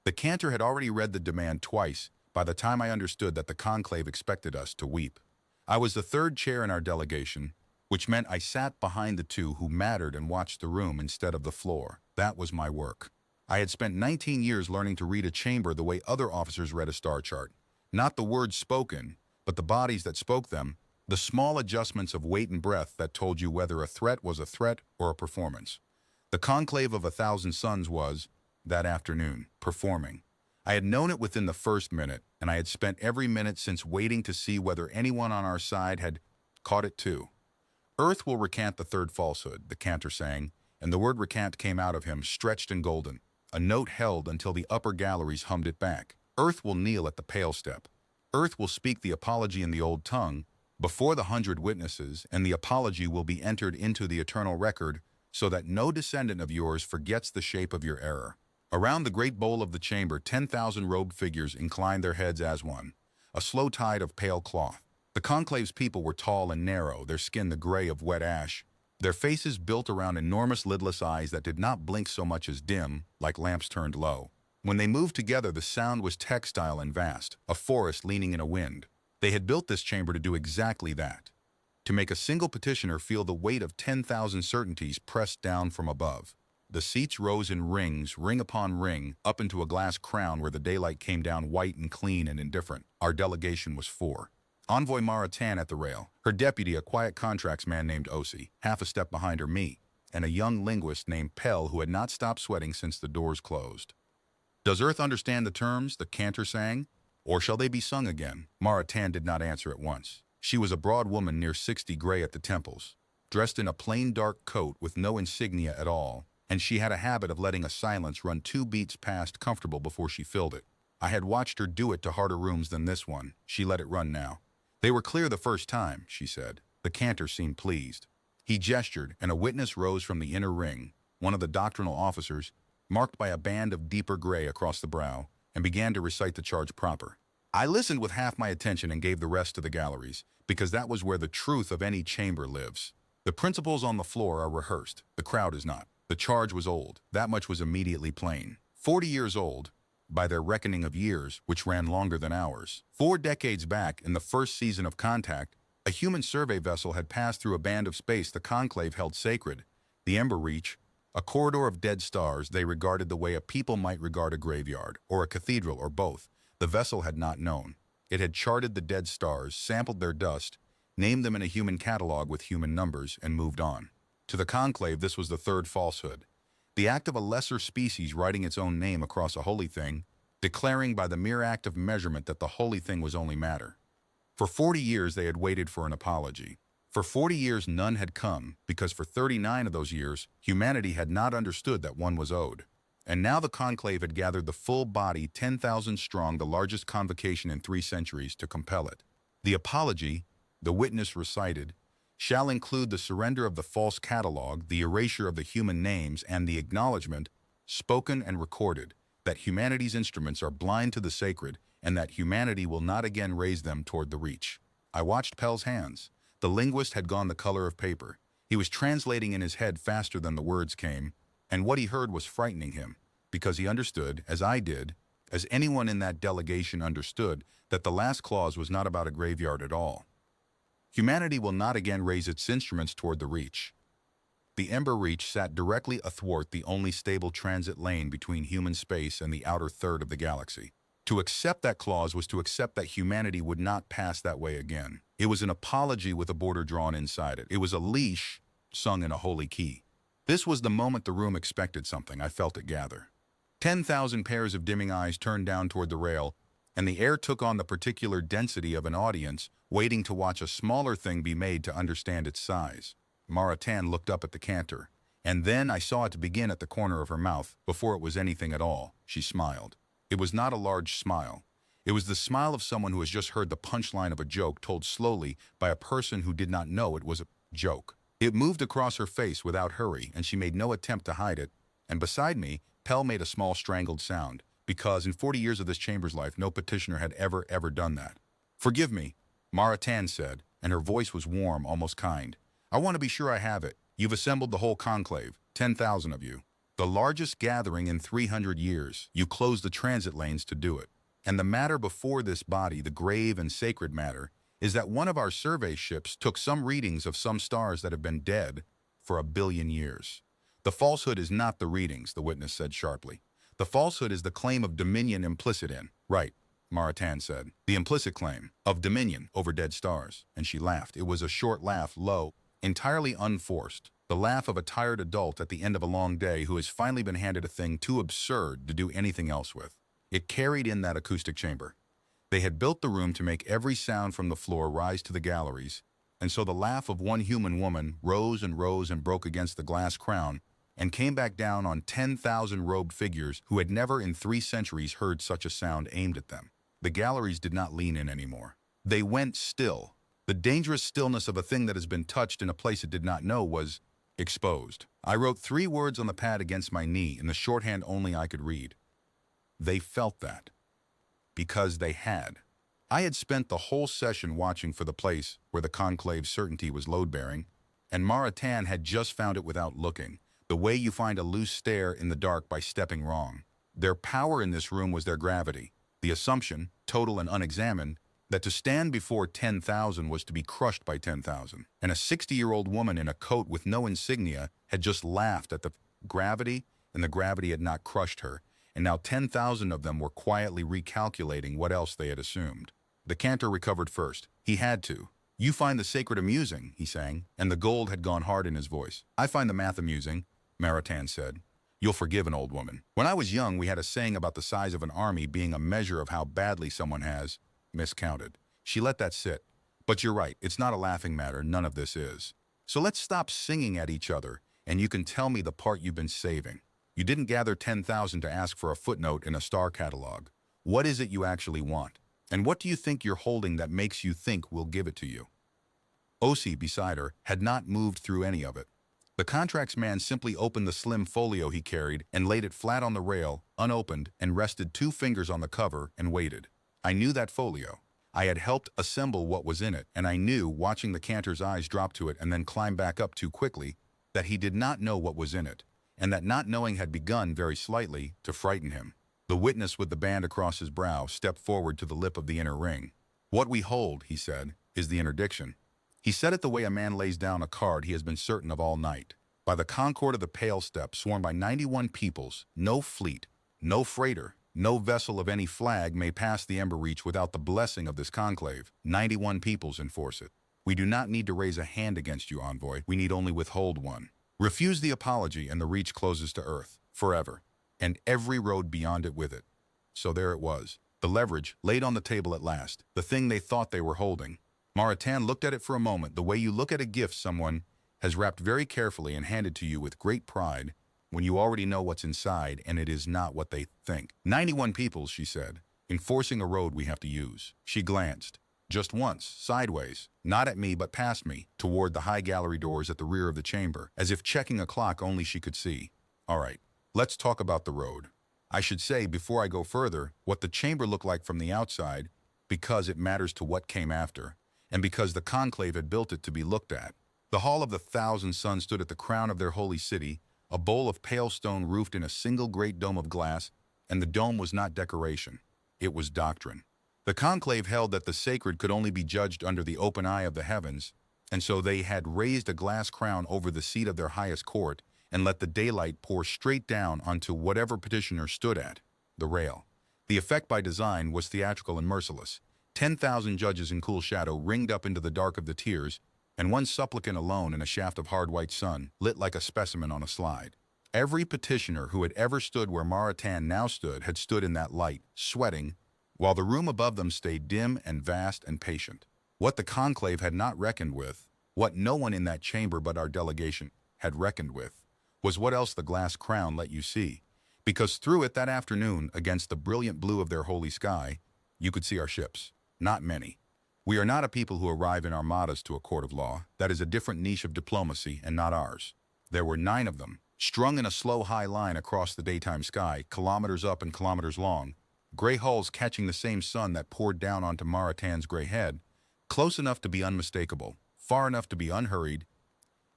The cantor had already read the demand twice by the time I understood that the conclave expected us to weep. I was the third chair in our delegation, which meant I sat behind the two who mattered and watched the room instead of the floor. That was my work. I had spent 19 years learning to read a chamber the way other officers read a star chart. Not the words spoken, but the bodies that spoke them, the small adjustments of weight and breath that told you whether a threat was a threat or a performance. The conclave of 1,000 suns was, that afternoon, performing. I had known it within the first minute, and I had spent every minute since waiting to see whether anyone on our side had caught it too. Earth will recant the third falsehood, the cantor sang, and the word recant came out of him, stretched and golden, a note held until the upper galleries hummed it back. Earth will kneel at the pale step. Earth will speak the apology in the old tongue, before the 100 witnesses, and the apology will be entered into the eternal record, so that no descendant of yours forgets the shape of your error. Around the great bowl of the chamber, 10,000 robed figures inclined their heads as one, a slow tide of pale cloth. The conclave's people were tall and narrow, their skin the gray of wet ash, their faces built around enormous lidless eyes that did not blink so much as dim, like lamps turned low. When they moved together, the sound was textile and vast, a forest leaning in a wind. They had built this chamber to do exactly that, to make a single petitioner feel the weight of 10,000 certainties pressed down from above. The seats rose in rings, ring upon ring, up into a glass crown where the daylight came down white and clean and indifferent. Our delegation was 4. Envoy Maratan at the rail, her deputy a quiet contracts man named Osi, half a step behind her me, and a young linguist named Pell who had not stopped sweating since the doors closed. "Does Earth understand the terms?" the cantor sang. "Or shall they be sung again?" Maratan did not answer at once. She was a broad woman near 60, gray at the temples, dressed in a plain dark coat with no insignia at all, and she had a habit of letting a silence run 2 beats past comfortable before she filled it. I had watched her do it to harder rooms than this one. She let it run now. "They were clear the first time," she said. The cantor seemed pleased. He gestured, and a witness rose from the inner ring, one of the doctrinal officers, marked by a band of deeper gray across the brow, and began to recite the charge proper. I listened with half my attention and gave the rest to the galleries, because that was where the truth of any chamber lives. The principles on the floor are rehearsed. The crowd is not. The charge was old. That much was immediately plain. 40 years old, by their reckoning of years, which ran longer than ours. 4 decades back, in the first season of Contact, a human survey vessel had passed through a band of space the conclave held sacred, the Ember Reach, a corridor of dead stars they regarded the way a people might regard a graveyard, or a cathedral, or both. The vessel had not known. It had charted the dead stars, sampled their dust, named them in a human catalog with human numbers, and moved on. To the conclave, this was the third falsehood. The act of a lesser species writing its own name across a holy thing, declaring by the mere act of measurement that the holy thing was only matter. For 40 years they had waited for an apology. For 40 years none had come, because for 39 of those years, humanity had not understood that one was owed. And now the conclave had gathered the full body, 10,000 strong, the largest convocation in 3 centuries, to compel it. The apology, the witness recited, shall include the surrender of the false catalog, the erasure of the human names, and the acknowledgement, spoken and recorded, that humanity's instruments are blind to the sacred, and that humanity will not again raise them toward the reach. I watched Pell's hands. The linguist had gone the color of paper. He was translating in his head faster than the words came, and what he heard was frightening him, because he understood, as I did, as anyone in that delegation understood, that the last clause was not about a graveyard at all. Humanity will not again raise its instruments toward the reach. The Ember Reach sat directly athwart the only stable transit lane between human space and the outer third of the galaxy. To accept that clause was to accept that humanity would not pass that way again. It was an apology with a border drawn inside it. It was a leash sung in a holy key. This was the moment the room expected something. I felt it gather. 10,000 pairs of dimming eyes turned down toward the rail, and the air took on the particular density of an audience waiting to watch a smaller thing be made to understand its size. Maratan looked up at the cantor, and then I saw it begin at the corner of her mouth before it was anything at all. She smiled. It was not a large smile. It was the smile of someone who has just heard the punchline of a joke told slowly by a person who did not know it was a joke. It moved across her face without hurry, and she made no attempt to hide it, and beside me, Pell made a small strangled sound, because in 40 years of this chamber's life, no petitioner had ever done that. "Forgive me," Maratan said, and her voice was warm, almost kind. "I want to be sure I have it. You've assembled the whole conclave, 10,000 of you. The largest gathering in 300 years. You close the transit lanes to do it. And the matter before this body, the grave and sacred matter, is that one of our survey ships took some readings of some stars that have been dead for 1 billion years. The falsehood is not the readings, the witness said sharply. The falsehood is the claim of dominion implicit in. Right, Maritain said. The implicit claim of dominion over dead stars. And she laughed. It was a short laugh, low, entirely unforced. The laugh of a tired adult at the end of a long day who has finally been handed a thing too absurd to do anything else with. It carried in that acoustic chamber. They had built the room to make every sound from the floor rise to the galleries, and so the laugh of one human woman rose and rose and broke against the glass crown and came back down on 10,000 robed figures who had never in 3 centuries heard such a sound aimed at them. The galleries did not lean in anymore. They went still. The dangerous stillness of a thing that has been touched in a place it did not know was exposed. I wrote 3 words on the pad against my knee in the shorthand only I could read. They felt that. Because they had. I had spent the whole session watching for the place where the Conclave's certainty was load-bearing, and Maritain had just found it without looking, the way you find a loose stair in the dark by stepping wrong. Their power in this room was their gravity, the assumption, total and unexamined, that to stand before 10,000 was to be crushed by 10,000. And a 60-year-old woman in a coat with no insignia had just laughed at the gravity, and the gravity had not crushed her, and now 10,000 of them were quietly recalculating what else they had assumed. The cantor recovered first. He had to. You find the sacred amusing, he sang, and the gold had gone hard in his voice. I find the math amusing, Maritain said. You'll forgive an old woman. When I was young, we had a saying about the size of an army being a measure of how badly someone has miscounted. She let that sit. But you're right, it's not a laughing matter, none of this is. So let's stop singing at each other, and you can tell me the part you've been saving. You didn't gather 10,000 to ask for a footnote in a star catalog. What is it you actually want? And what do you think you're holding that makes you think we'll give it to you? Osi, beside her, had not moved through any of it. The contracts man simply opened the slim folio he carried and laid it flat on the rail, unopened, and rested 2 fingers on the cover and waited. I knew that folio. I had helped assemble what was in it, and I knew, watching the cantor's eyes drop to it and then climb back up too quickly, that he did not know what was in it, and that not knowing had begun, very slightly, to frighten him. The witness with the band across his brow stepped forward to the lip of the inner ring. What we hold, he said, is the interdiction. He said it the way a man lays down a card he has been certain of all night. By the concord of the Pale Steppe, sworn by 91 peoples, no fleet, no freighter, no vessel of any flag may pass the Ember Reach without the blessing of this conclave. 91 peoples enforce it. We do not need to raise a hand against you, envoy. We need only withhold one. Refuse the apology and the Reach closes to earth, forever, and every road beyond it with it. So there it was, the leverage laid on the table at last, the thing they thought they were holding. Maritain looked at it for a moment, the way you look at a gift someone has wrapped very carefully and handed to you with great pride, when you already know what's inside and it is not what they think. 91 peoples, she said, enforcing a road we have to use. She glanced, just once, sideways, not at me but past me, toward the high gallery doors at the rear of the chamber, as if checking a clock only she could see. All right, let's talk about the road. I should say, before I go further, what the chamber looked like from the outside, because it matters to what came after, and because the conclave had built it to be looked at. The Hall of the Thousand Suns stood at the crown of their holy city, a bowl of pale stone roofed in a single great dome of glass, and the dome was not decoration. It was doctrine. The conclave held that the sacred could only be judged under the open eye of the heavens, and so they had raised a glass crown over the seat of their highest court and let the daylight pour straight down onto whatever petitioner stood at, the rail. The effect by design was theatrical and merciless. 10,000 judges in cool shadow ringed up into the dark of the tiers, and one supplicant alone in a shaft of hard white sun, lit like a specimen on a slide. Every petitioner who had ever stood where Maritain now stood had stood in that light, sweating, while the room above them stayed dim and vast and patient. What the conclave had not reckoned with, what no one in that chamber but our delegation had reckoned with, was what else the glass crown let you see. Because through it that afternoon, against the brilliant blue of their holy sky, you could see our ships. Not many. We are not a people who arrive in armadas to a court of law. That is a different niche of diplomacy and not ours. There were 9 of them, strung in a slow high line across the daytime sky, kilometers up and kilometers long, gray hulls catching the same sun that poured down onto Maritain's gray head, close enough to be unmistakable, far enough to be unhurried,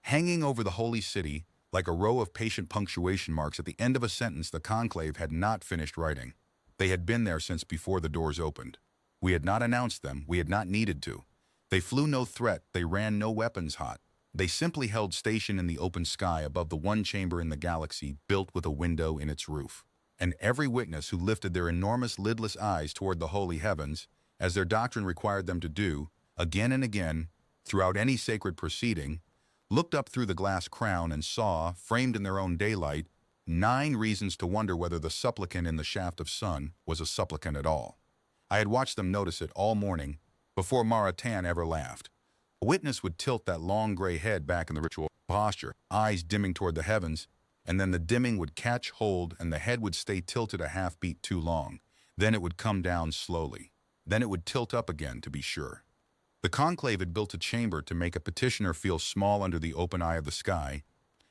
hanging over the holy city, like a row of patient punctuation marks at the end of a sentence the conclave had not finished writing. They had been there since before the doors opened. We had not announced them, we had not needed to. They flew no threat, they ran no weapons hot. They simply held station in the open sky above the one chamber in the galaxy built with a window in its roof. And every witness who lifted their enormous lidless eyes toward the holy heavens, as their doctrine required them to do, again and again, throughout any sacred proceeding, looked up through the glass crown and saw, framed in their own daylight, 9 reasons to wonder whether the supplicant in the shaft of sun was a supplicant at all. I had watched them notice it all morning, before Maratan ever laughed. A witness would tilt that long gray head back in the ritual posture, eyes dimming toward the heavens, and then the dimming would catch hold and the head would stay tilted a half beat too long. Then it would come down slowly. Then it would tilt up again, to be sure. The conclave had built a chamber to make a petitioner feel small under the open eye of the sky,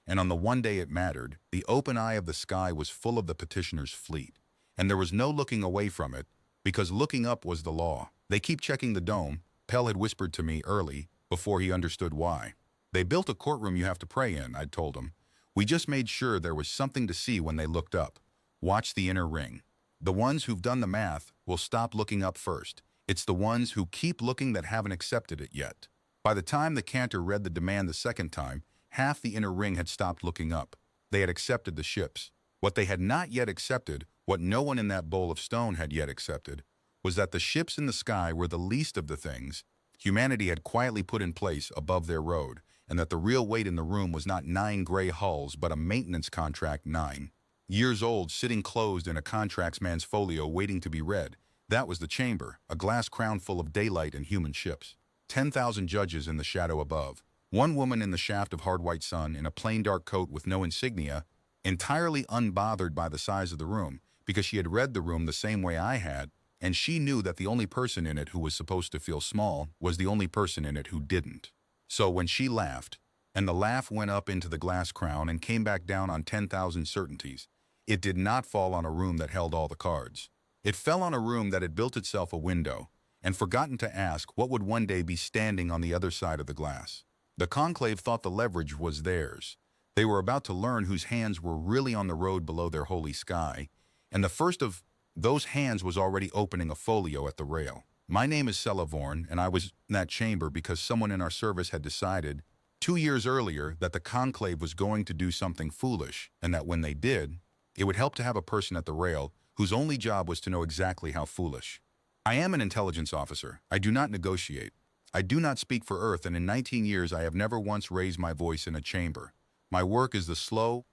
and on the one day it mattered, the open eye of the sky was full of the petitioner's fleet, and there was no looking away from it, because looking up was the law. They keep checking the dome, Pell had whispered to me early, before he understood why. They built a courtroom you have to pray in, I'd told him. We just made sure there was something to see when they looked up. Watch the inner ring. The ones who've done the math will stop looking up first. It's the ones who keep looking that haven't accepted it yet. By the time the cantor read the demand the second time, half the inner ring had stopped looking up. They had accepted the ships. What they had not yet accepted, what no one in that bowl of stone had yet accepted, was that the ships in the sky were the least of the things humanity had quietly put in place above their road, and that the real weight in the room was not 9 gray hulls, but a maintenance contract 9 years old sitting closed in a contractsman's folio waiting to be read. That was the chamber, a glass crown full of daylight and human ships. 10,000 judges in the shadow above. One woman in the shaft of hard white sun in a plain dark coat with no insignia, entirely unbothered by the size of the room, because she had read the room the same way I had, and she knew that the only person in it who was supposed to feel small was the only person in it who didn't. So when she laughed, and the laugh went up into the glass crown and came back down on 10,000 certainties, it did not fall on a room that held all the cards. It fell on a room that had built itself a window, and forgotten to ask what would one day be standing on the other side of the glass. The conclave thought the leverage was theirs. They were about to learn whose hands were really on the road below their holy sky, and the first of those hands was already opening a folio at the rail. My name is Celavorn, and I was in that chamber because someone in our service had decided 2 years earlier that the conclave was going to do something foolish, and that when they did, it would help to have a person at the rail whose only job was to know exactly how foolish. I am an intelligence officer. I do not negotiate. I do not speak for Earth, and in 19 years I have never once raised my voice in a chamber. My work is the slow,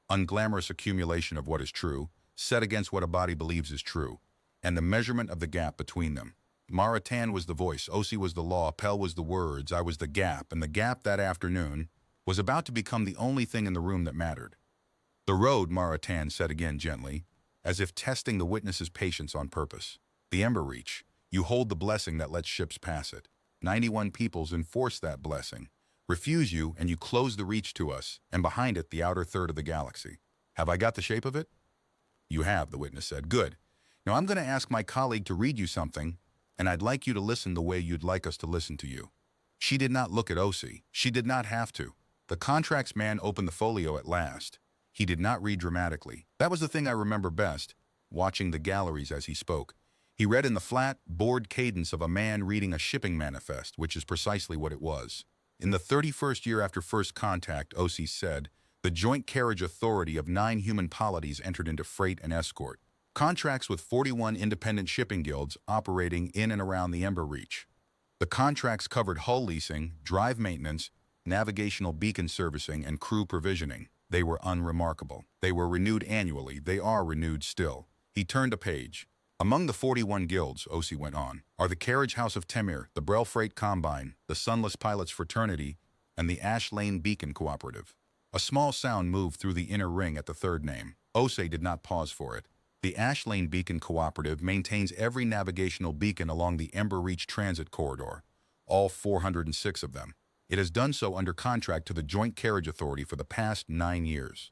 unglamorous accumulation of what is true, set against what a body believes is true, and the measurement of the gap between them. Maratan was the voice, Osi was the law, Pell was the words, I was the gap, and the gap that afternoon was about to become the only thing in the room that mattered. The road, Maratan said again gently, as if testing the witness's patience on purpose. The ember reach. You hold the blessing that lets ships pass it. 91 peoples enforce that blessing. Refuse you, and you close the reach to us, and behind it the outer third of the galaxy. Have I got the shape of it? You have, the witness said. Good. Now I'm going to ask my colleague to read you something, and I'd like you to listen the way you'd like us to listen to you. She did not look at Osi. She did not have to. The contracts man opened the folio at last. He did not read dramatically. That was the thing I remember best, watching the galleries as he spoke. He read in the flat, bored cadence of a man reading a shipping manifest, which is precisely what it was. In the 31st year after first contact, Osi said, the joint carriage authority of 9 human polities entered into freight and escort. Contracts with 41 independent shipping guilds operating in and around the Ember Reach. The contracts covered hull leasing, drive maintenance, navigational beacon servicing, and crew provisioning. They were unremarkable. They were renewed annually. They are renewed still. He turned a page. Among the 41 guilds, Osi went on, are the Carriage House of Temir, the Brel Freight Combine, the Sunless Pilots Fraternity, and the Ash Lane Beacon Cooperative. A small sound moved through the inner ring at the third name. Osi did not pause for it. The Ash Lane Beacon Cooperative maintains every navigational beacon along the Ember Reach Transit Corridor, all 406 of them. It has done so under contract to the Joint Carriage Authority for the past 9 years.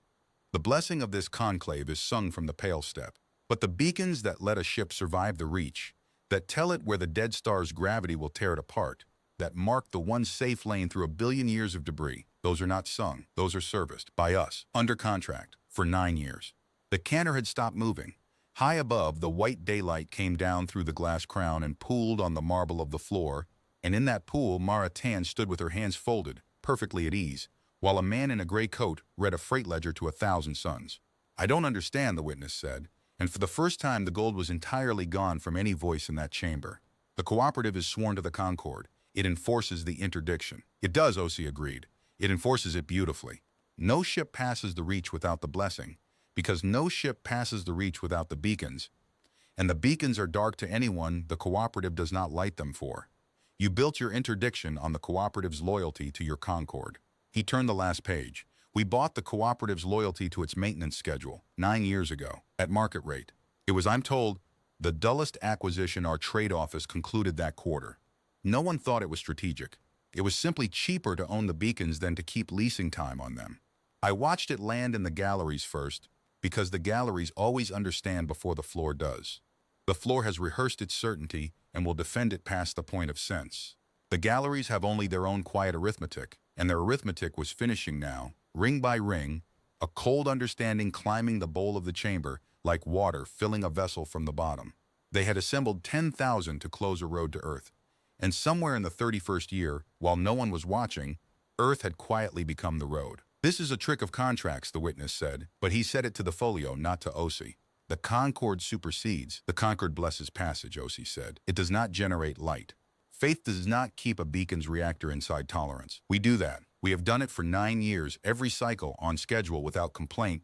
The blessing of this conclave is sung from the Pale Step. But the beacons that let a ship survive the reach, that tell it where the dead star's gravity will tear it apart, that mark the one safe lane through a billion years of debris, Those are not sung. Those are serviced by us, under contract, for 9 years. The canter had stopped moving. High above, the white daylight came down through the glass crown and pooled on the marble of the floor, and in that pool, Mara Tan stood with her hands folded, perfectly at ease, while a man in a gray coat read a freight ledger to 1,000 sons. "I don't understand," the witness said, and for the first time the gold was entirely gone from any voice in that chamber. "The cooperative is sworn to the Concord. It enforces the interdiction." "It does," O.C. agreed. "It enforces it beautifully. No ship passes the reach without the blessing, because no ship passes the reach without the beacons, and the beacons are dark to anyone the cooperative does not light them for. You built your interdiction on the cooperative's loyalty to your Concord." He turned the last page. "We bought the cooperative's loyalty to its maintenance schedule 9 years ago, at market rate. It was, I'm told, the dullest acquisition our trade office concluded that quarter. No one thought it was strategic. It was simply cheaper to own the beacons than to keep leasing time on them. I watched it land in the galleries first, because the galleries always understand before the floor does. The floor has rehearsed its certainty and will defend it past the point of sense. The galleries have only their own quiet arithmetic, and their arithmetic was finishing now, ring by ring, a cold understanding climbing the bowl of the chamber like water filling a vessel from the bottom. They had assembled 10,000 to close a road to Earth, and somewhere in the 31st year, while no one was watching, Earth had quietly become the road. "This is a trick of contracts," the witness said, but he said it to the folio, not to O.C. "The Concord supersedes." "The Concord blesses passage," O.C. said. "It does not generate light. Faith does not keep a beacon's reactor inside tolerance. We do that. We have done it for 9 years, every cycle, on schedule, without complaint,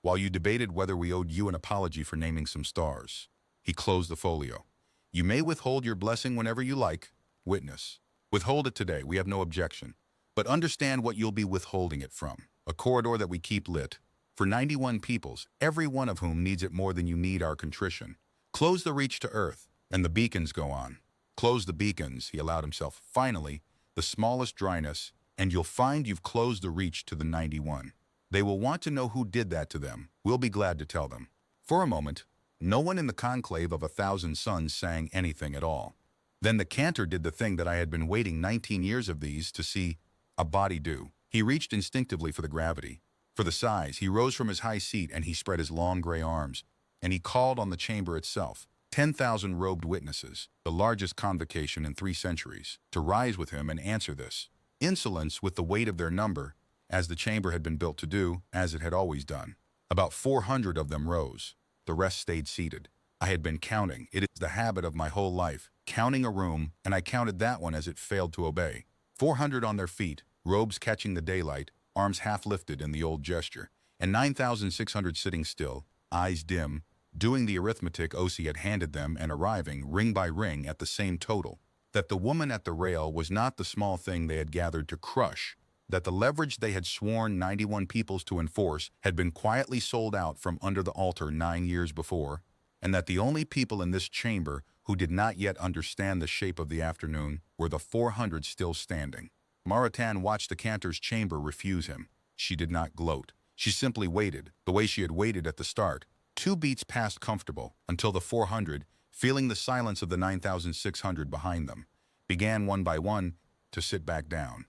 while you debated whether we owed you an apology for naming some stars." He closed the folio. "You may withhold your blessing whenever you like." Witness: "Withhold it today. We have no objection. But understand what you'll be withholding it from. A corridor that we keep lit, for 91 peoples, every one of whom needs it more than you need our contrition. Close the reach to Earth, and the beacons go on. Close the beacons," he allowed himself, finally, the smallest dryness, "and you'll find you've closed the reach to the 91. They will want to know who did that to them. We'll be glad to tell them." For a moment, no one in the conclave of 1,000 sons sang anything at all. Then the cantor did the thing that I had been waiting 19 years of these to see a body do. He reached instinctively for the gravity, for the size. He rose from his high seat and he spread his long gray arms, and he called on the chamber itself, 10,000 robed witnesses, the largest convocation in 3 centuries, to rise with him and answer this. Insolence with the weight of their number, as the chamber had been built to do, as it had always done. About 400 of them rose. The rest stayed seated. I had been counting. It is the habit of my whole life, counting a room, and I counted that one as it failed to obey. 400 on their feet, robes catching the daylight, arms half lifted in the old gesture, and 9,600 sitting still, eyes dim, doing the arithmetic O.C. had handed them and arriving, ring by ring, at the same total. That the woman at the rail was not the small thing they had gathered to crush, that the leverage they had sworn 91 peoples to enforce had been quietly sold out from under the altar 9 years before, and that the only people in this chamber who did not yet understand the shape of the afternoon were the 400 still standing. Mara Tan watched the cantor's chamber refuse him. She did not gloat. She simply waited, the way she had waited at the start. 2 beats passed comfortable, until the 400, feeling the silence of the 9,600 behind them, began one by one to sit back down.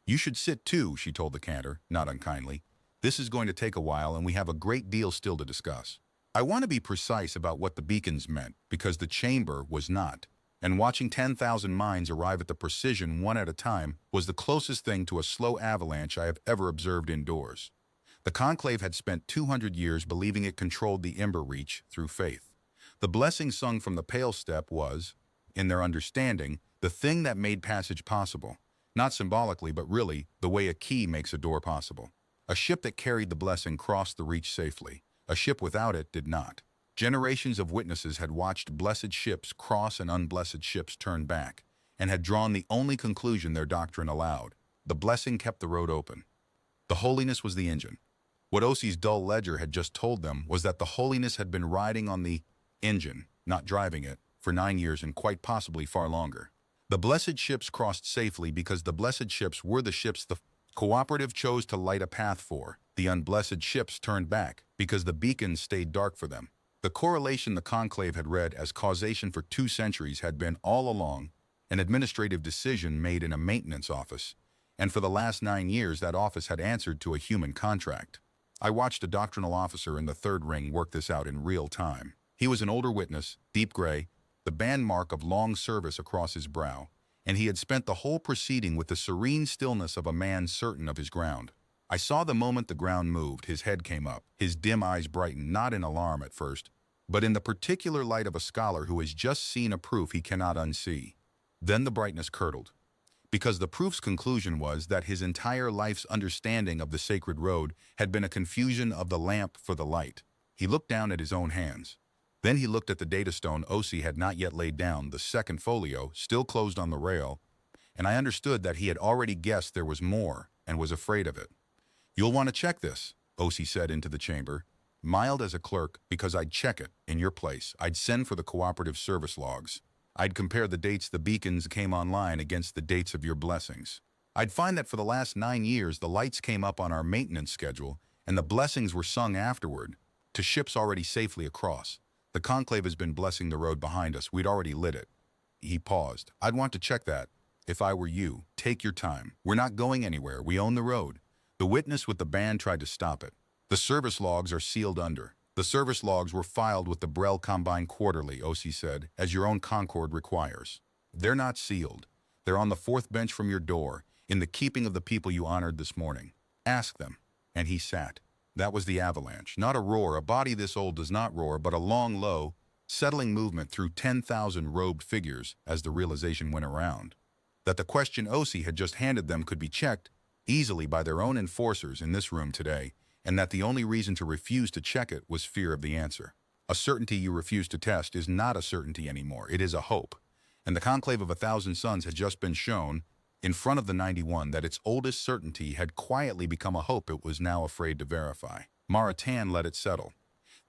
"You should sit too," she told the cantor, not unkindly. "This is going to take a while, and we have a great deal still to discuss. I want to be precise about what the beacons meant, because the chamber was not, and watching 10,000 minds arrive at the precision one at a time was the closest thing to a slow avalanche I have ever observed indoors. The conclave had spent 200 years believing it controlled the ember reach through faith. The blessing sung from the pale step was, in their understanding, the thing that made passage possible, not symbolically but really the way a key makes a door possible. A ship that carried the blessing crossed the reach safely. A ship without it did not. Generations of witnesses had watched blessed ships cross and unblessed ships turn back, and had drawn the only conclusion their doctrine allowed. The blessing kept the road open. The holiness was the engine. What O.C.'s dull ledger had just told them was that the holiness had been riding on the engine, not driving it, for 9 years and quite possibly far longer. The blessed ships crossed safely because the blessed ships were the ships the cooperative chose to light a path for. The unblessed ships turned back because the beacons stayed dark for them. The correlation the conclave had read as causation for 2 centuries had been, all along, an administrative decision made in a maintenance office, And for the last 9 years, that office had answered to a human contract. I watched a doctrinal officer in the third ring work this out in real time. He was an older witness, deep gray, the band mark of long service across his brow, and he had spent the whole proceeding with the serene stillness of a man certain of his ground. I saw the moment the ground moved, his head came up, his dim eyes brightened, not in alarm at first, but in the particular light of a scholar who has just seen a proof he cannot unsee. Then the brightness curdled, because the proof's conclusion was that his entire life's understanding of the sacred road had been a confusion of the lamp for the light. He looked down at his own hands. Then he looked at the data stone O.C. had not yet laid down, the second folio, still closed on the rail, and I understood that he had already guessed there was more and was afraid of it. "You'll want to check this," O.C. said into the chamber. Mild as a clerk, because I'd check it, in your place. I'd send for the cooperative service logs. I'd compare the dates the beacons came online against the dates of your blessings. I'd find that for the last 9 years, the lights came up on our maintenance schedule, and the blessings were sung afterward, to ships already safely across. The Conclave has been blessing the road behind us. We'd already lit it. He paused. "I'd want to check that. If I were you, take your time. We're not going anywhere. We own the road." The witness with the band tried to stop it. "The service logs are sealed under." "The service logs were filed with the Brel Combine quarterly," O.C. said, "as your own Concord requires. They're not sealed. They're on the fourth bench from your door, in the keeping of the people you honored this morning. Ask them." And he sat. That was the avalanche. Not a roar. A body this old does not roar, but a long, low, settling movement through 10,000 robed figures as the realization went around that the question O.C. had just handed them could be checked easily by their own enforcers in this room today, and that the only reason to refuse to check it was fear of the answer. A certainty you refuse to test is not a certainty anymore. It is a hope. And the Conclave of 1,000 Suns had just been shown, in front of the 91, that its oldest certainty had quietly become a hope it was now afraid to verify. Maritain let it settle.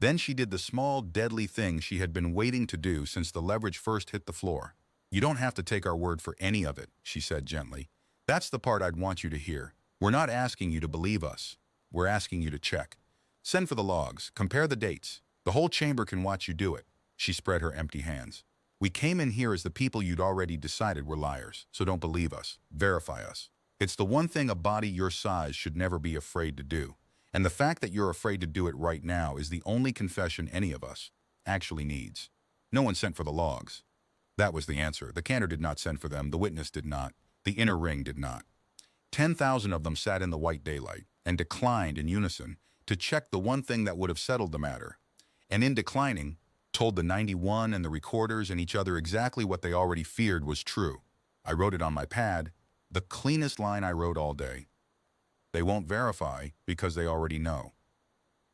Then she did the small, deadly thing she had been waiting to do since the leverage first hit the floor. "You don't have to take our word for any of it," she said gently. "That's the part I'd want you to hear. We're not asking you to believe us. We're asking you to check. Send for the logs. Compare the dates. The whole chamber can watch you do it." She spread her empty hands. "We came in here as the people you'd already decided were liars, so don't believe us. Verify us. It's the one thing a body your size should never be afraid to do. And the fact that you're afraid to do it right now is the only confession any of us actually needs." No one sent for the logs. That was the answer. The cantor did not send for them. The witness did not. The inner ring did not. 10,000 of them sat in the white daylight and declined in unison to check the one thing that would have settled the matter. And in declining, told the 91 and the recorders and each other exactly what they already feared was true. I wrote it on my pad, the cleanest line I wrote all day. They won't verify because they already know.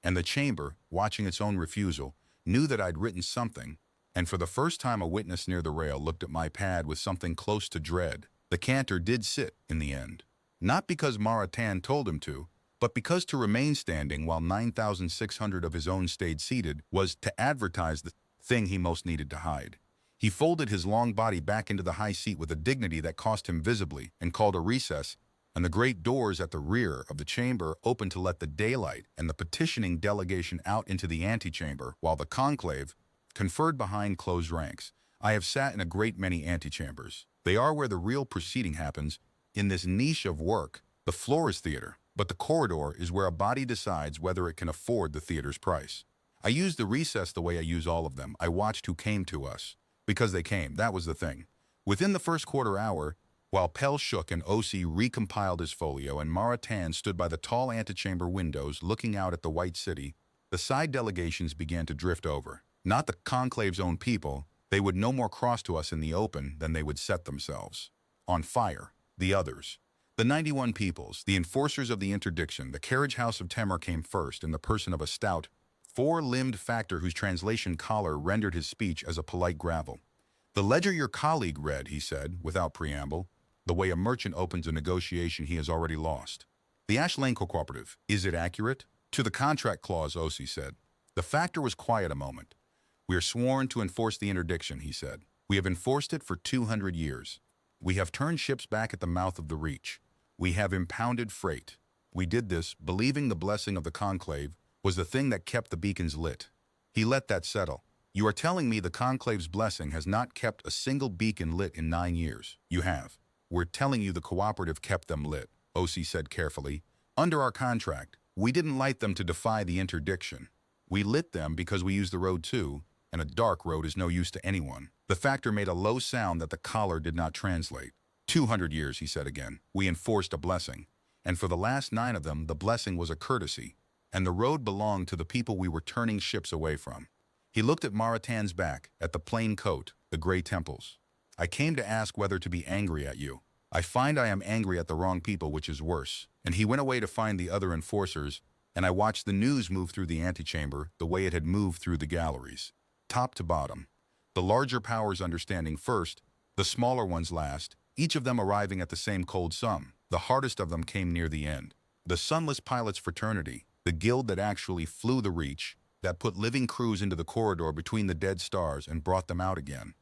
And the chamber, watching its own refusal, knew that I'd written something, and for the first time a witness near the rail looked at my pad with something close to dread. The cantor did sit in the end. Not because Maritain told him to, but because to remain standing while 9,600 of his own stayed seated was to advertise the thing he most needed to hide. He folded his long body back into the high seat with a dignity that cost him visibly and called a recess, and the great doors at the rear of the chamber opened to let the daylight and the petitioning delegation out into the antechamber, while the conclave conferred behind closed ranks. I have sat in a great many antechambers. They are where the real proceeding happens. In this niche of work, the floor is theater, but the corridor is where a body decides whether it can afford the theater's price. I used the recess the way I use all of them. I watched who came to us. Because they came, that was the thing. Within the first quarter hour, while Pell shook and O.C. recompiled his folio and Maritain stood by the tall antechamber windows looking out at the white city, the side delegations began to drift over. Not the conclave's own people. They would no more cross to us in the open than they would set themselves on fire. The others. The 91 peoples, the enforcers of the interdiction, the carriage house of Temur came first in the person of a stout, four-limbed factor whose translation collar rendered his speech as a polite gravel. "The ledger your colleague read," he said, without preamble, the way a merchant opens a negotiation he has already lost. "The Ash Lane Cooperative, is it accurate?" "To the contract clause," O.C. said. The factor was quiet a moment. "We are sworn to enforce the interdiction," he said. "We have enforced it for 200 years. We have turned ships back at the mouth of the Reach. We have impounded freight. We did this, believing the blessing of the conclave was the thing that kept the beacons lit." He let that settle. "You are telling me the conclave's blessing has not kept a single beacon lit in 9 years. You have." We're telling you the cooperative kept them lit, OC said carefully. Under our contract, we didn't light them to defy the interdiction. We lit them because we use the road too, and a dark road is no use to anyone. The factor made a low sound that the collar did not translate. 200 years, he said again. We enforced a blessing. And for the last 9 of them, the blessing was a courtesy. And the road belonged to the people we were turning ships away from. He looked at Maratan's back, at the plain coat, the gray temples. I came to ask whether to be angry at you. I find I am angry at the wrong people, which is worse. And he went away to find the other enforcers, and I watched the news move through the antechamber the way it had moved through the galleries. Top to bottom. The larger powers understanding first, the smaller ones last, each of them arriving at the same cold sum. The hardest of them came near the end. The Sunless Pilots Fraternity, the guild that actually flew the Reach, that put living crews into the corridor between the dead stars and brought them out again.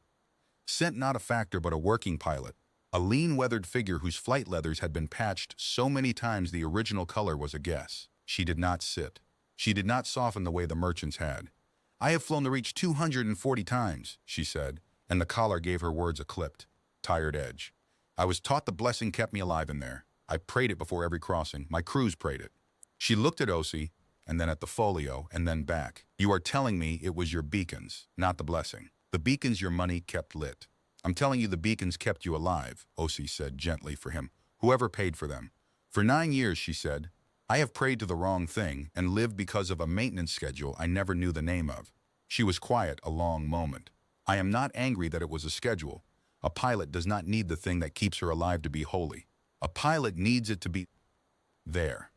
Sent not a factor but a working pilot, a lean weathered figure whose flight leathers had been patched so many times the original color was a guess. She did not sit. She did not soften the way the merchants had. I have flown the Reach 240 times, she said, and the collar gave her words a clipped, tired edge. I was taught the blessing kept me alive in there. I prayed it before every crossing. My crews prayed it. She looked at Osi, and then at the folio, and then back. You are telling me it was your beacons, not the blessing. The beacons your money kept lit. I'm telling you the beacons kept you alive, Osi said gently for him. Whoever paid for them. For 9 years, she said, I have prayed to the wrong thing and lived because of a maintenance schedule I never knew the name of. She was quiet a long moment. I am not angry that it was a schedule. A pilot does not need the thing that keeps her alive to be holy. A pilot needs it to be there.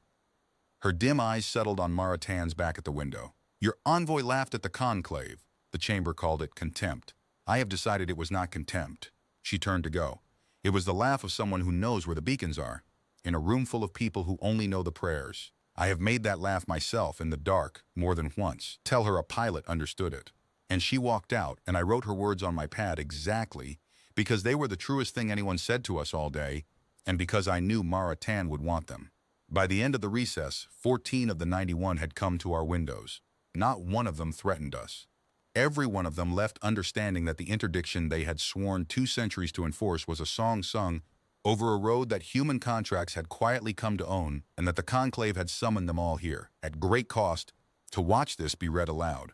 Her dim eyes settled on Maratan's back at the window. Your envoy laughed at the conclave. The chamber called it contempt. I have decided it was not contempt. She turned to go. It was the laugh of someone who knows where the beacons are, in a room full of people who only know the prayers. I have made that laugh myself in the dark more than once. Tell her a pilot understood it. And she walked out, and I wrote her words on my pad exactly because they were the truest thing anyone said to us all day, and because I knew Maratan would want them. By the end of the recess, 14 of the 91 had come to our windows. Not one of them threatened us. Every one of them left understanding that the interdiction they had sworn 2 centuries to enforce was a song sung over a road that human contracts had quietly come to own, and that the conclave had summoned them all here, at great cost, to watch this be read aloud.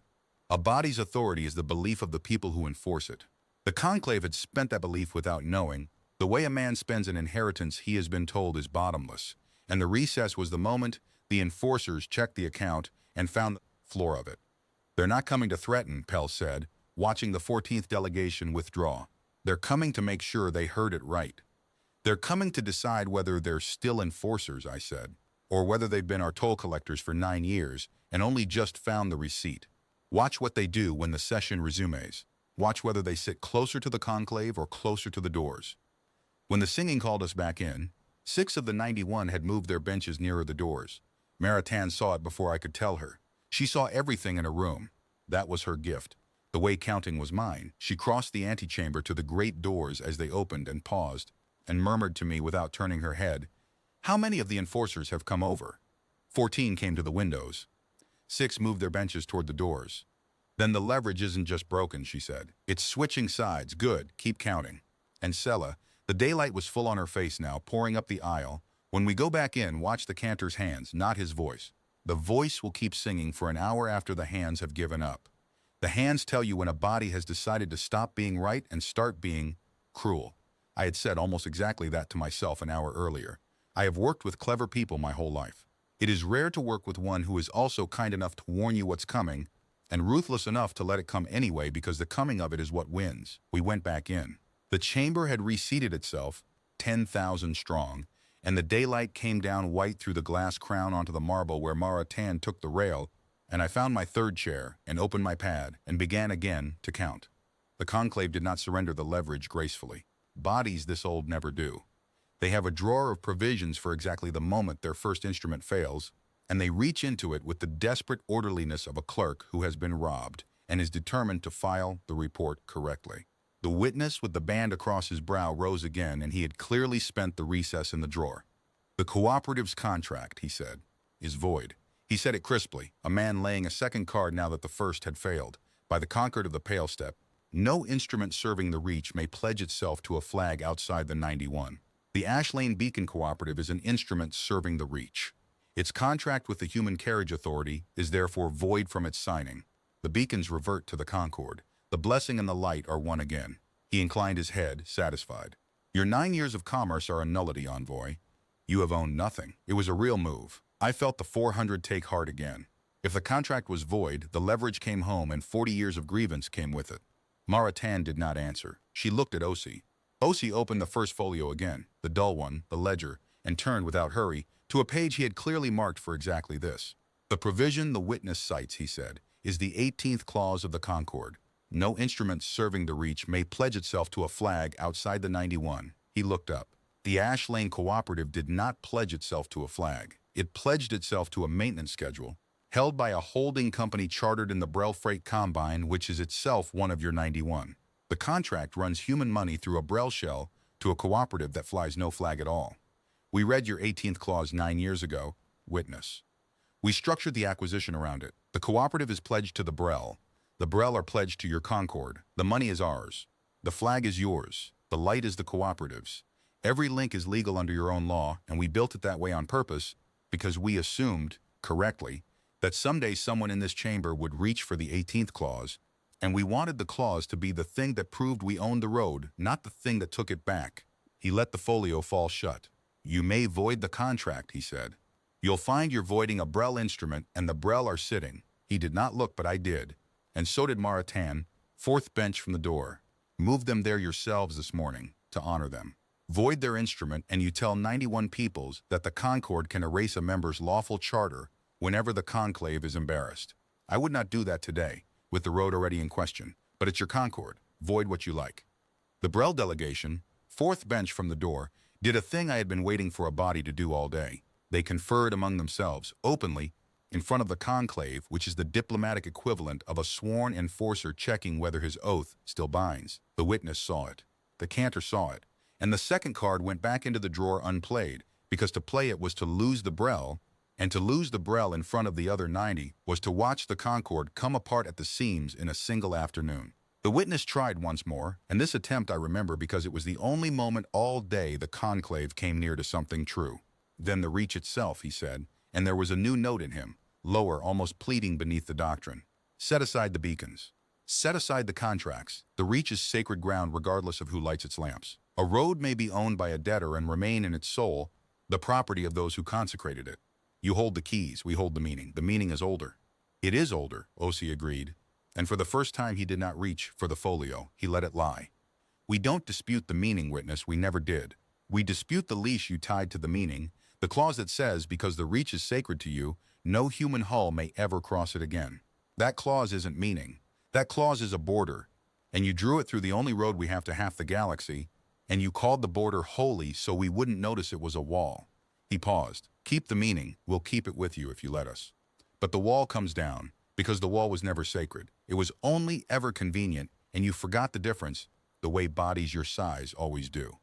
A body's authority is the belief of the people who enforce it. The conclave had spent that belief without knowing. The way a man spends an inheritance he has been told is bottomless, and the recess was the moment the enforcers checked the account and found the floor of it. They're not coming to threaten, Pell said, watching the 14th delegation withdraw. They're coming to make sure they heard it right. They're coming to decide whether they're still enforcers, I said, or whether they've been our toll collectors for 9 years and only just found the receipt. Watch what they do when the session resumes. Watch whether they sit closer to the conclave or closer to the doors. When the singing called us back in, 6 of the 91 had moved their benches nearer the doors. Maratan saw it before I could tell her. She saw everything in a room. That was her gift. The way counting was mine. She crossed the antechamber to the great doors as they opened and paused, and murmured to me without turning her head, How many of the enforcers have come over? 14 came to the windows. 6 moved their benches toward the doors. Then the leverage isn't just broken, she said. It's switching sides. Good. Keep counting. And Sella, the daylight was full on her face now, pouring up the aisle. When we go back in, watch the cantor's hands, not his voice. The voice will keep singing for an hour after the hands have given up. The hands tell you when a body has decided to stop being right and start being cruel. I had said almost exactly that to myself an hour earlier. I have worked with clever people my whole life. It is rare to work with one who is also kind enough to warn you what's coming and ruthless enough to let it come anyway because the coming of it is what wins. We went back in. The chamber had reseated itself, 10,000 strong, and the daylight came down white through the glass crown onto the marble where Maratan took the rail, and I found my 3rd chair and opened my pad and began again to count. The conclave did not surrender the leverage gracefully. Bodies this old never do. They have a drawer of provisions for exactly the moment their first instrument fails, and they reach into it with the desperate orderliness of a clerk who has been robbed and is determined to file the report correctly. The witness with the band across his brow rose again, and he had clearly spent the recess in the drawer. The cooperative's contract, he said, is void. He said it crisply, a man laying a second card now that the first had failed. By the concord of the pale step, No instrument serving the reach may pledge itself to a flag outside the 91. The Ash Lane Beacon Cooperative is an instrument serving the reach. Its contract with the Human Carriage Authority is therefore void from its signing. The beacons revert to the Concord. The blessing and the light are one again. He inclined his head, satisfied. Your 9 years of commerce are a nullity, envoy. You have owned nothing. It was a real move. I felt the 400 take heart again. If the contract was void, the leverage came home and 40 years of grievance came with it. Maratan did not answer. She looked at Osi. Osi opened the first folio again, the dull one, the ledger, and turned without hurry to a page he had clearly marked for exactly this. The provision the witness cites, he said, is the 18th clause of the Concord. No instrument serving the reach may pledge itself to a flag outside the 91. He looked up. The Ash Lane Cooperative did not pledge itself to a flag. It pledged itself to a maintenance schedule, held by a holding company chartered in the Brell Freight Combine, which is itself one of your 91. The contract runs human money through a Brell shell to a cooperative that flies no flag at all. We read your 18th clause 9 years ago, witness. We structured the acquisition around it. The cooperative is pledged to the Brell. The Brell are pledged to your Concord. The money is ours. The flag is yours. The light is the cooperative's. Every link is legal under your own law, and we built it that way on purpose because we assumed, correctly, that someday someone in this chamber would reach for the 18th clause, and we wanted the clause to be the thing that proved we owned the road, not the thing that took it back. He let the folio fall shut. You may void the contract, he said. You'll find you're voiding a Brell instrument, and the Brell are sitting. He did not look, but I did. And so did Maratan, fourth bench from the door. Move them there yourselves this morning, to honor them. Void their instrument, and you tell 91 peoples that the Concord can erase a member's lawful charter whenever the conclave is embarrassed. I would not do that today, with the road already in question, but it's your Concord. Void what you like. The Brell delegation, fourth bench from the door, did a thing I had been waiting for a body to do all day. They conferred among themselves, openly, in front of the conclave, which is the diplomatic equivalent of a sworn enforcer checking whether his oath still binds. The witness saw it. The cantor saw it. And the second card went back into the drawer unplayed, because to play it was to lose the Brell, and to lose the Brell in front of the other 90 was to watch the Concord come apart at the seams in a single afternoon. The witness tried once more, and this attempt I remember because it was the only moment all day the conclave came near to something true. Then the reach itself, he said, and there was a new note in him, lower, almost pleading beneath the doctrine. Set aside the beacons. Set aside the contracts. The reach is sacred ground regardless of who lights its lamps. A road may be owned by a debtor and remain in its soul the property of those who consecrated it. You hold the keys, we hold the meaning. The meaning is older. It is older, Osi agreed, and for the first time he did not reach for the folio. He let it lie. We don't dispute the meaning, witness, we never did. We dispute the leash you tied to the meaning, the clause that says, because the reach is sacred to you, no human hull may ever cross it again. That clause isn't meaning. That clause is a border, and you drew it through the only road we have to half the galaxy, and you called the border holy so we wouldn't notice it was a wall. He paused. Keep the meaning, we'll keep it with you if you let us. But the wall comes down, because the wall was never sacred. It was only ever convenient, and you forgot the difference, the way bodies your size always do.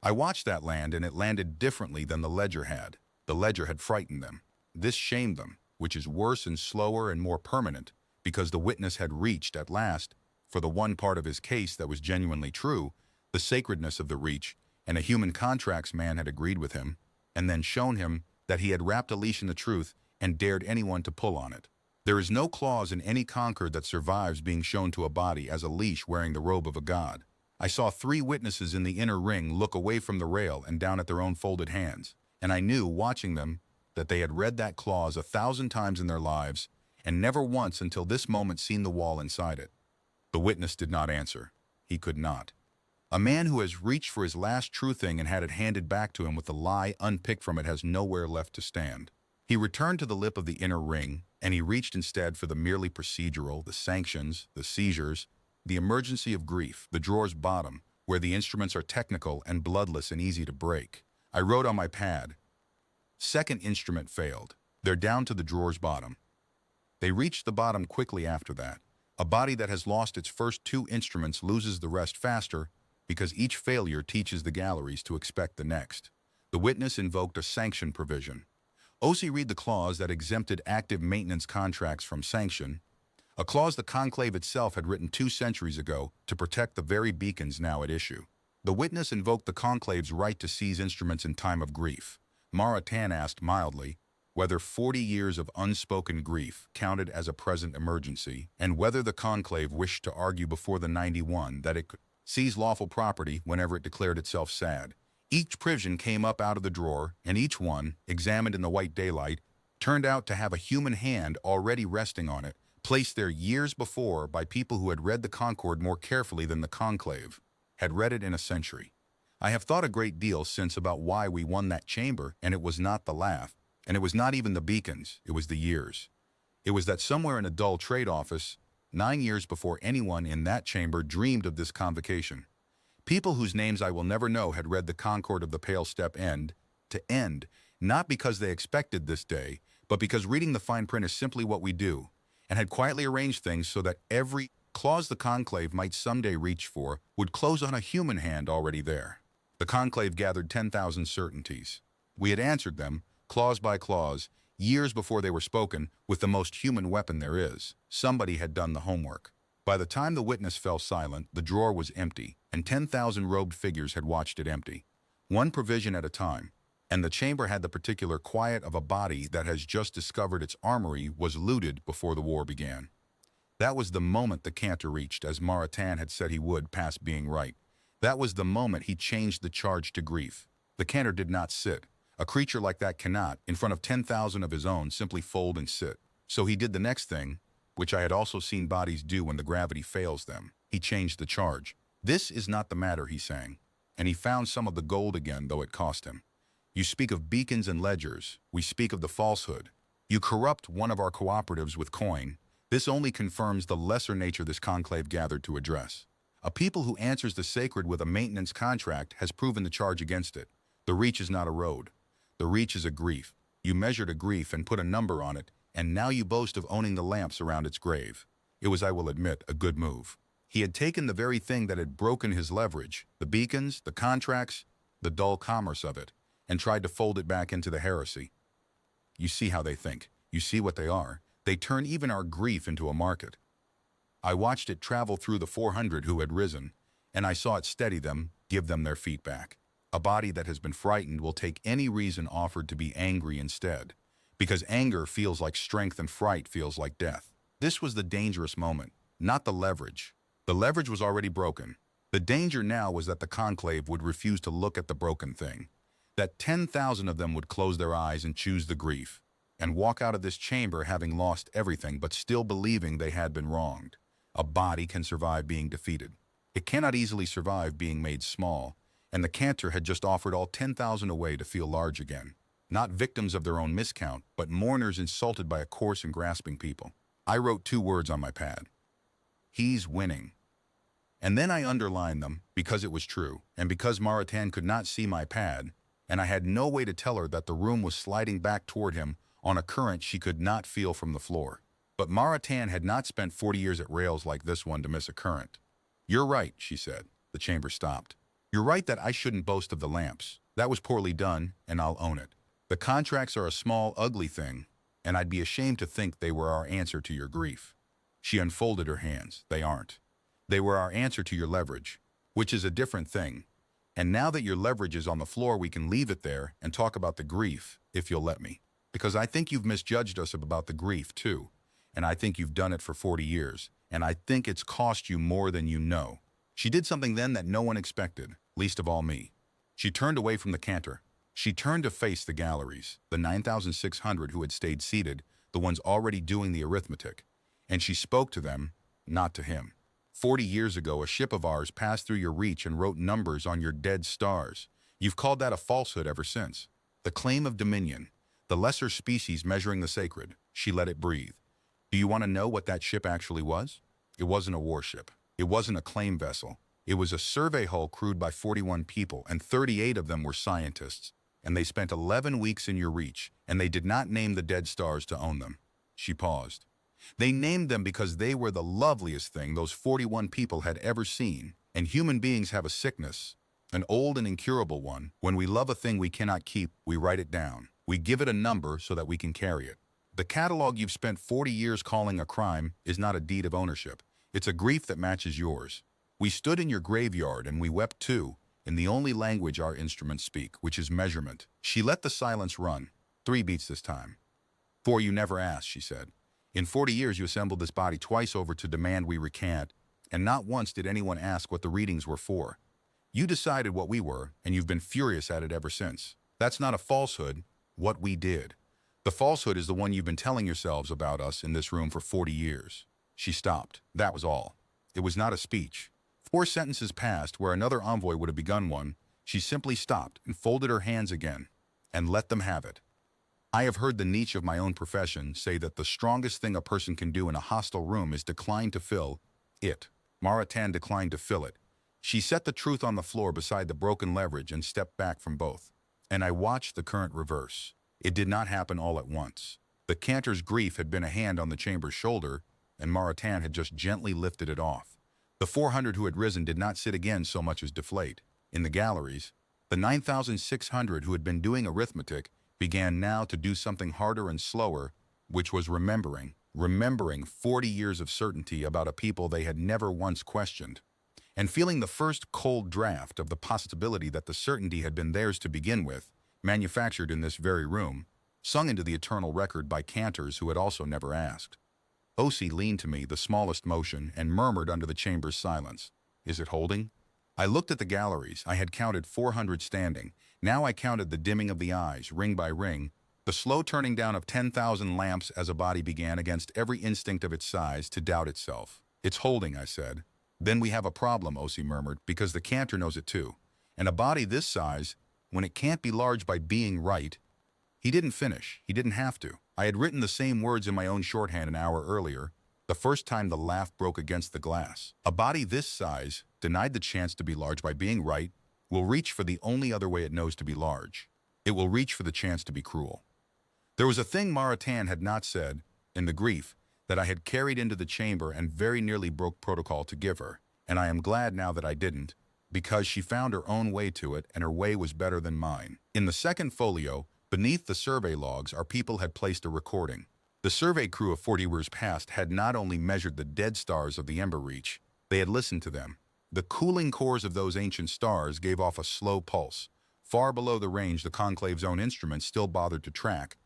I watched that land, and it landed differently than the ledger had. The ledger had frightened them. This shamed them, which is worse and slower and more permanent, because the witness had reached, at last, for the one part of his case that was genuinely true, the sacredness of the reach, and a human contracts man had agreed with him, and then shown him that he had wrapped a leash in the truth and dared anyone to pull on it. There is no clause in any Concord that survives being shown to a body as a leash wearing the robe of a god. I saw 3 witnesses in the inner ring look away from the rail and down at their own folded hands, and I knew, watching them, that they had read that clause 1,000 times in their lives and never once until this moment seen the wall inside it. The witness did not answer. He could not. A man who has reached for his last true thing and had it handed back to him with the lie unpicked from it has nowhere left to stand. He returned to the lip of the inner ring, and he reached instead for the merely procedural, the sanctions, the seizures, the emergency of grief, the drawer's bottom, where the instruments are technical and bloodless and easy to break. I wrote on my pad, second instrument failed. They're down to the drawer's bottom. They reached the bottom quickly after that. A body that has lost its first 2 instruments loses the rest faster, because each failure teaches the galleries to expect the next. The witness invoked a sanction provision. Osi read the clause that exempted active maintenance contracts from sanction. a clause the Conclave itself had written 2 centuries ago to protect the very beacons now at issue. The witness invoked the Conclave's right to seize instruments in time of grief. Maritain asked mildly whether 40 years of unspoken grief counted as a present emergency, and whether the Conclave wished to argue before the 91 that it could seize lawful property whenever it declared itself sad. Each provision came up out of the drawer, and each one, examined in the white daylight, turned out to have a human hand already resting on it, placed there years before by people who had read the Concord more carefully than the Conclave had read it in a century. I have thought a great deal since about why we won that chamber, and it was not the laugh, and it was not even the beacons, it was the years. It was that somewhere in a dull trade office, 9 years before anyone in that chamber dreamed of this convocation, people whose names I will never know had read the Concord of the Pale Step end to end, not because they expected this day, but because reading the fine print is simply what we do, and had quietly arranged things so that every clause the Conclave might someday reach for would close on a human hand already there. The Conclave gathered 10,000 certainties. We had answered them, clause by clause, years before they were spoken, with the most human weapon there is. Somebody had done the homework. By the time the witness fell silent, the drawer was empty, and 10,000 robed figures had watched it empty, one provision at a time, and the chamber had the particular quiet of a body that has just discovered its armory was looted before the war began. That was the moment the cantor reached, as Maritain had said he would, past being right. That was the moment he changed the charge to grief. The cantor did not sit. A creature like that cannot, in front of 10,000 of his own, simply fold and sit. So he did the next thing, which I had also seen bodies do when the gravity fails them. He changed the charge. This is not the matter, he sang. And he found some of the gold again, though it cost him. You speak of beacons and ledgers. We speak of the falsehood. You corrupt one of our cooperatives with coin. This only confirms the lesser nature this conclave gathered to address. A people who answers the sacred with a maintenance contract has proven the charge against it. The reach is not a road. The reach is a grief. You measured a grief and put a number on it, and now you boast of owning the lamps around its grave. It was, I will admit, a good move. He had taken the very thing that had broken his leverage, the beacons, the contracts, the dull commerce of it, and tried to fold it back into the heresy. You see how they think. You see what they are. They turn even our grief into a market. I watched it travel through the 400 who had risen, and I saw it steady them, give them their feet back. A body that has been frightened will take any reason offered to be angry instead, because anger feels like strength and fright feels like death. This was the dangerous moment, not the leverage. The leverage was already broken. The danger now was that the conclave would refuse to look at the broken thing, that 10,000 of them would close their eyes and choose the grief, and walk out of this chamber having lost everything but still believing they had been wronged. A body can survive being defeated. It cannot easily survive being made small, and the cantor had just offered all 10,000 away to feel large again. Not victims of their own miscount, but mourners insulted by a coarse and grasping people. I wrote 2 words on my pad. He's winning. And then I underlined them because it was true, and because Maritain could not see my pad, and I had no way to tell her that the room was sliding back toward him on a current she could not feel from the floor. But Maritain had not spent 40 years at rails like this one to miss a current. You're right, she said. The chamber stopped. You're right that I shouldn't boast of the lamps. That was poorly done, and I'll own it. The contracts are a small, ugly thing, and I'd be ashamed to think they were our answer to your grief. She unfolded her hands. They aren't. They were our answer to your leverage, which is a different thing. And now that your leverage is on the floor, we can leave it there and talk about the grief, if you'll let me. Because I think you've misjudged us about the grief, too. And I think you've done it for 40 years, and I think it's cost you more than you know. She did something then that no one expected, least of all me. She turned away from the cantor. She turned to face the galleries, the 9,600 who had stayed seated, the ones already doing the arithmetic. And she spoke to them, not to him. 40 years ago, a ship of ours passed through your reach and wrote numbers on your dead stars. You've called that a falsehood ever since. The claim of dominion, the lesser species measuring the sacred. She let it breathe. Do you want to know what that ship actually was? It wasn't a warship. It wasn't a claim vessel. It was a survey hull crewed by 41 people, and 38 of them were scientists. And they spent 11 weeks in your reach, and they did not name the dead stars to own them. She paused. They named them because they were the loveliest thing those 41 people had ever seen. And human beings have a sickness, an old and incurable one. When we love a thing we cannot keep, we write it down. We give it a number so that we can carry it. The catalog you've spent 40 years calling a crime is not a deed of ownership. It's a grief that matches yours. We stood in your graveyard and we wept too, in the only language our instruments speak, which is measurement. She let the silence run. 3 beats this time. 4 you never asked, she said. In 40 years you assembled this body twice over to demand we recant, and not once did anyone ask what the readings were for. You decided what we were, and you've been furious at it ever since. That's not a falsehood, what we did. The falsehood is the one you've been telling yourselves about us in this room for 40 years. She stopped. That was all. It was not a speech. 4 sentences passed where another envoy would have begun one. She simply stopped and folded her hands again and let them have it. I have heard the niche of my own profession say that the strongest thing a person can do in a hostile room is decline to fill it. Maritain declined to fill it. She set the truth on the floor beside the broken leverage and stepped back from both. And I watched the current reverse. It did not happen all at once. The cantor's grief had been a hand on the chamber's shoulder, and Maritain had just gently lifted it off. The 400 who had risen did not sit again so much as deflate. In the galleries, the 9,600 who had been doing arithmetic began now to do something harder and slower, which was remembering 40 years of certainty about a people they had never once questioned, and feeling the first cold draft of the possibility that the certainty had been theirs to begin with, manufactured in this very room, sung into the eternal record by cantors who had also never asked. Osi leaned to me, the smallest motion, and murmured under the chamber's silence, "Is it holding?" I looked at the galleries. I had counted 400 standing. Now I counted the dimming of the eyes, ring by ring, the slow turning down of 10,000 lamps as a body began, against every instinct of its size, to doubt itself. "It's holding," I said. "Then we have a problem," Osi murmured, "because the cantor knows it too. And a body this size, when it can't be large by being right..." He didn't finish. He didn't have to. I had written the same words in my own shorthand an hour earlier, the first time the laugh broke against the glass. A body this size, denied the chance to be large by being right, will reach for the only other way it knows to be large. It will reach for the chance to be cruel. There was a thing Maritain had not said, in the grief, that I had carried into the chamber and very nearly broke protocol to give her, and I am glad now that I didn't, because she found her own way to it, and her way was better than mine. In the second folio, beneath the survey logs, our people had placed a recording. The survey crew of 40 years past had not only measured the dead stars of the Ember Reach, they had listened to them. The cooling cores of those ancient stars gave off a slow pulse, far below the range the Conclave's own instruments still bothered to track,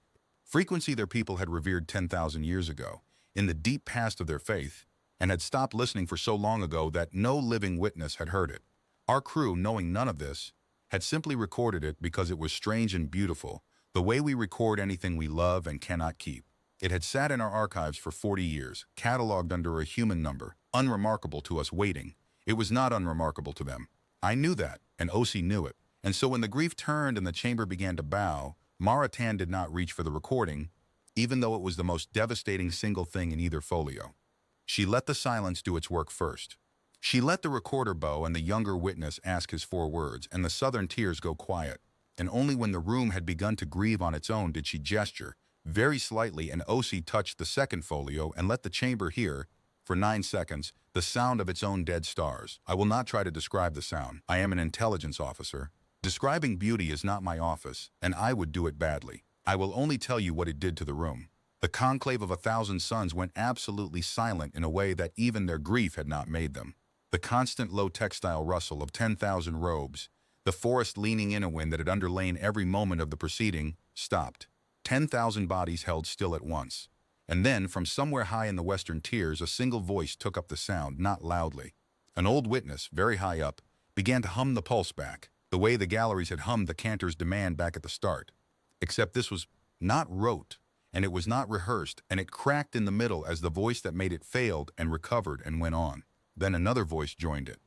frequency their people had revered 10,000 years ago, in the deep past of their faith, and had stopped listening for so long ago that no living witness had heard it. Our crew, knowing none of this, had simply recorded it because it was strange and beautiful, the way we record anything we love and cannot keep. It had sat in our archives for 40 years, catalogued under a human number, unremarkable to us, waiting. It was not unremarkable to them. I knew that, and Osi knew it. And so when the grief turned and the chamber began to bow, Maritain did not reach for the recording, even though it was the most devastating single thing in either folio. She let the silence do its work first. She let the recorder bow and the younger witness ask his 4 words, and the southern tears go quiet. And only when the room had begun to grieve on its own did she gesture, very slightly, and Osi touched the second folio and let the chamber hear, for 9 seconds, the sound of its own dead stars. I will not try to describe the sound. I am an intelligence officer. Describing beauty is not my office, and I would do it badly. I will only tell you what it did to the room. The conclave of 1,000 suns went absolutely silent in a way that even their grief had not made them. The constant low textile rustle of 10,000 robes, the forest leaning in a wind that had underlain every moment of the proceeding, stopped. 10,000 bodies held still at once. And then, from somewhere high in the western tiers, a single voice took up the sound, not loudly. An old witness, very high up, began to hum the pulse back, the way the galleries had hummed the cantor's demand back at the start. Except this was not rote, and it was not rehearsed, and it cracked in the middle as the voice that made it failed and recovered and went on. Then another voice joined it.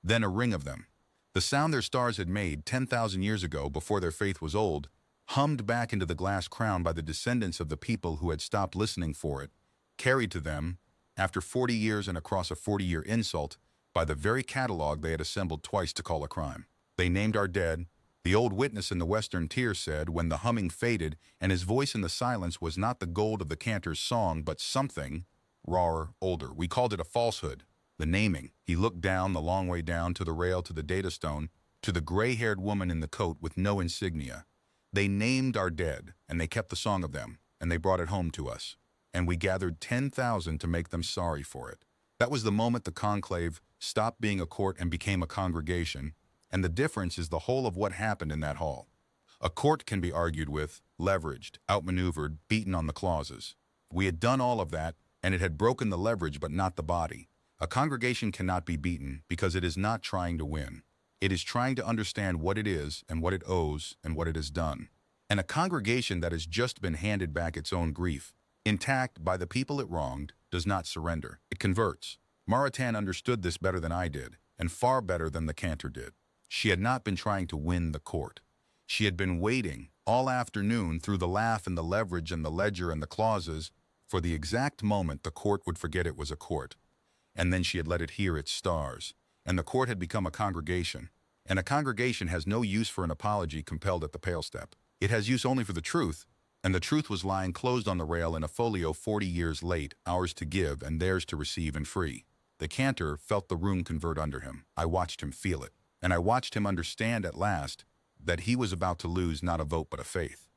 Then a ring of them. The sound their stars had made 10,000 years ago, before their faith was old, hummed back into the glass crown by the descendants of the people who had stopped listening for it, carried to them, after 40 years and across a 40-year insult, by the very catalog they had assembled twice to call a crime. They named our dead. The old witness in the western tier said, when the humming faded and his voice in the silence was not the gold of the cantor's song, but something rawer, older. We called it a falsehood. The naming. He looked down, the long way down, to the rail, to the data stone, to the gray-haired woman in the coat with no insignia. They named our dead, and they kept the song of them, and they brought it home to us. And we gathered 10,000 to make them sorry for it. That was the moment the conclave stopped being a court and became a congregation, and the difference is the whole of what happened in that hall. A court can be argued with, leveraged, outmaneuvered, beaten on the clauses. We had done all of that, and it had broken the leverage but not the body. A congregation cannot be beaten because it is not trying to win. It is trying to understand what it is and what it owes and what it has done. And a congregation that has just been handed back its own grief, intact by the people it wronged, does not surrender. It converts. Maritain understood this better than I did, and far better than the cantor did. She had not been trying to win the court. She had been waiting all afternoon through the laugh and the leverage and the ledger and the clauses for the exact moment the court would forget it was a court. And then she had let it hear its stars, and the court had become a congregation. And a congregation has no use for an apology compelled at the pale step. It has use only for the truth, and the truth was lying closed on the rail in a folio 40 years late, ours to give and theirs to receive and free. The cantor felt the room convert under him. I watched him feel it, and I watched him understand at last that he was about to lose not a vote but a faith.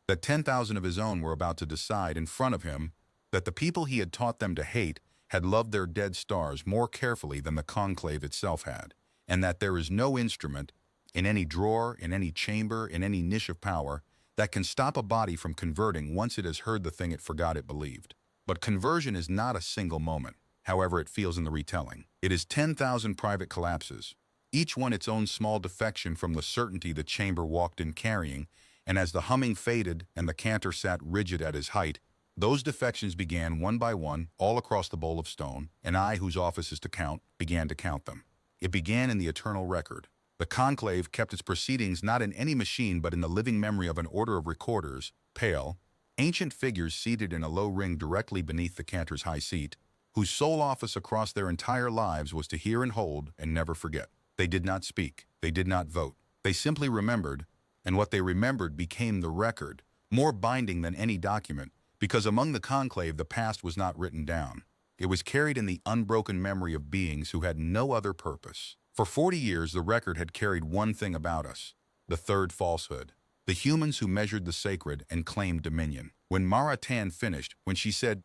That 10,000 of his own were about to decide in front of him that the people he had taught them to hate had loved their dead stars more carefully than the conclave itself had, and that there is no instrument, in any drawer, in any chamber, in any niche of power, that can stop a body from converting once it has heard the thing it forgot it believed. But conversion is not a single moment, however it feels in the retelling. It is 10,000 private collapses, each one its own small defection from the certainty the chamber walked in carrying, and as the humming faded and the cantor sat rigid at his height, those defections began one by one all across the bowl of stone, and I, whose office is to count, began to count them. It began in the eternal record. The conclave kept its proceedings not in any machine but in the living memory of an order of recorders, pale, ancient figures seated in a low ring directly beneath the cantor's high seat, whose sole office across their entire lives was to hear and hold and never forget. They did not speak. They did not vote. They simply remembered, and what they remembered became the record, more binding than any document, because among the conclave the past was not written down. It was carried in the unbroken memory of beings who had no other purpose. For 40 years the record had carried one thing about us, the third falsehood, the humans who measured the sacred and claimed dominion. When Maritain finished, when she said,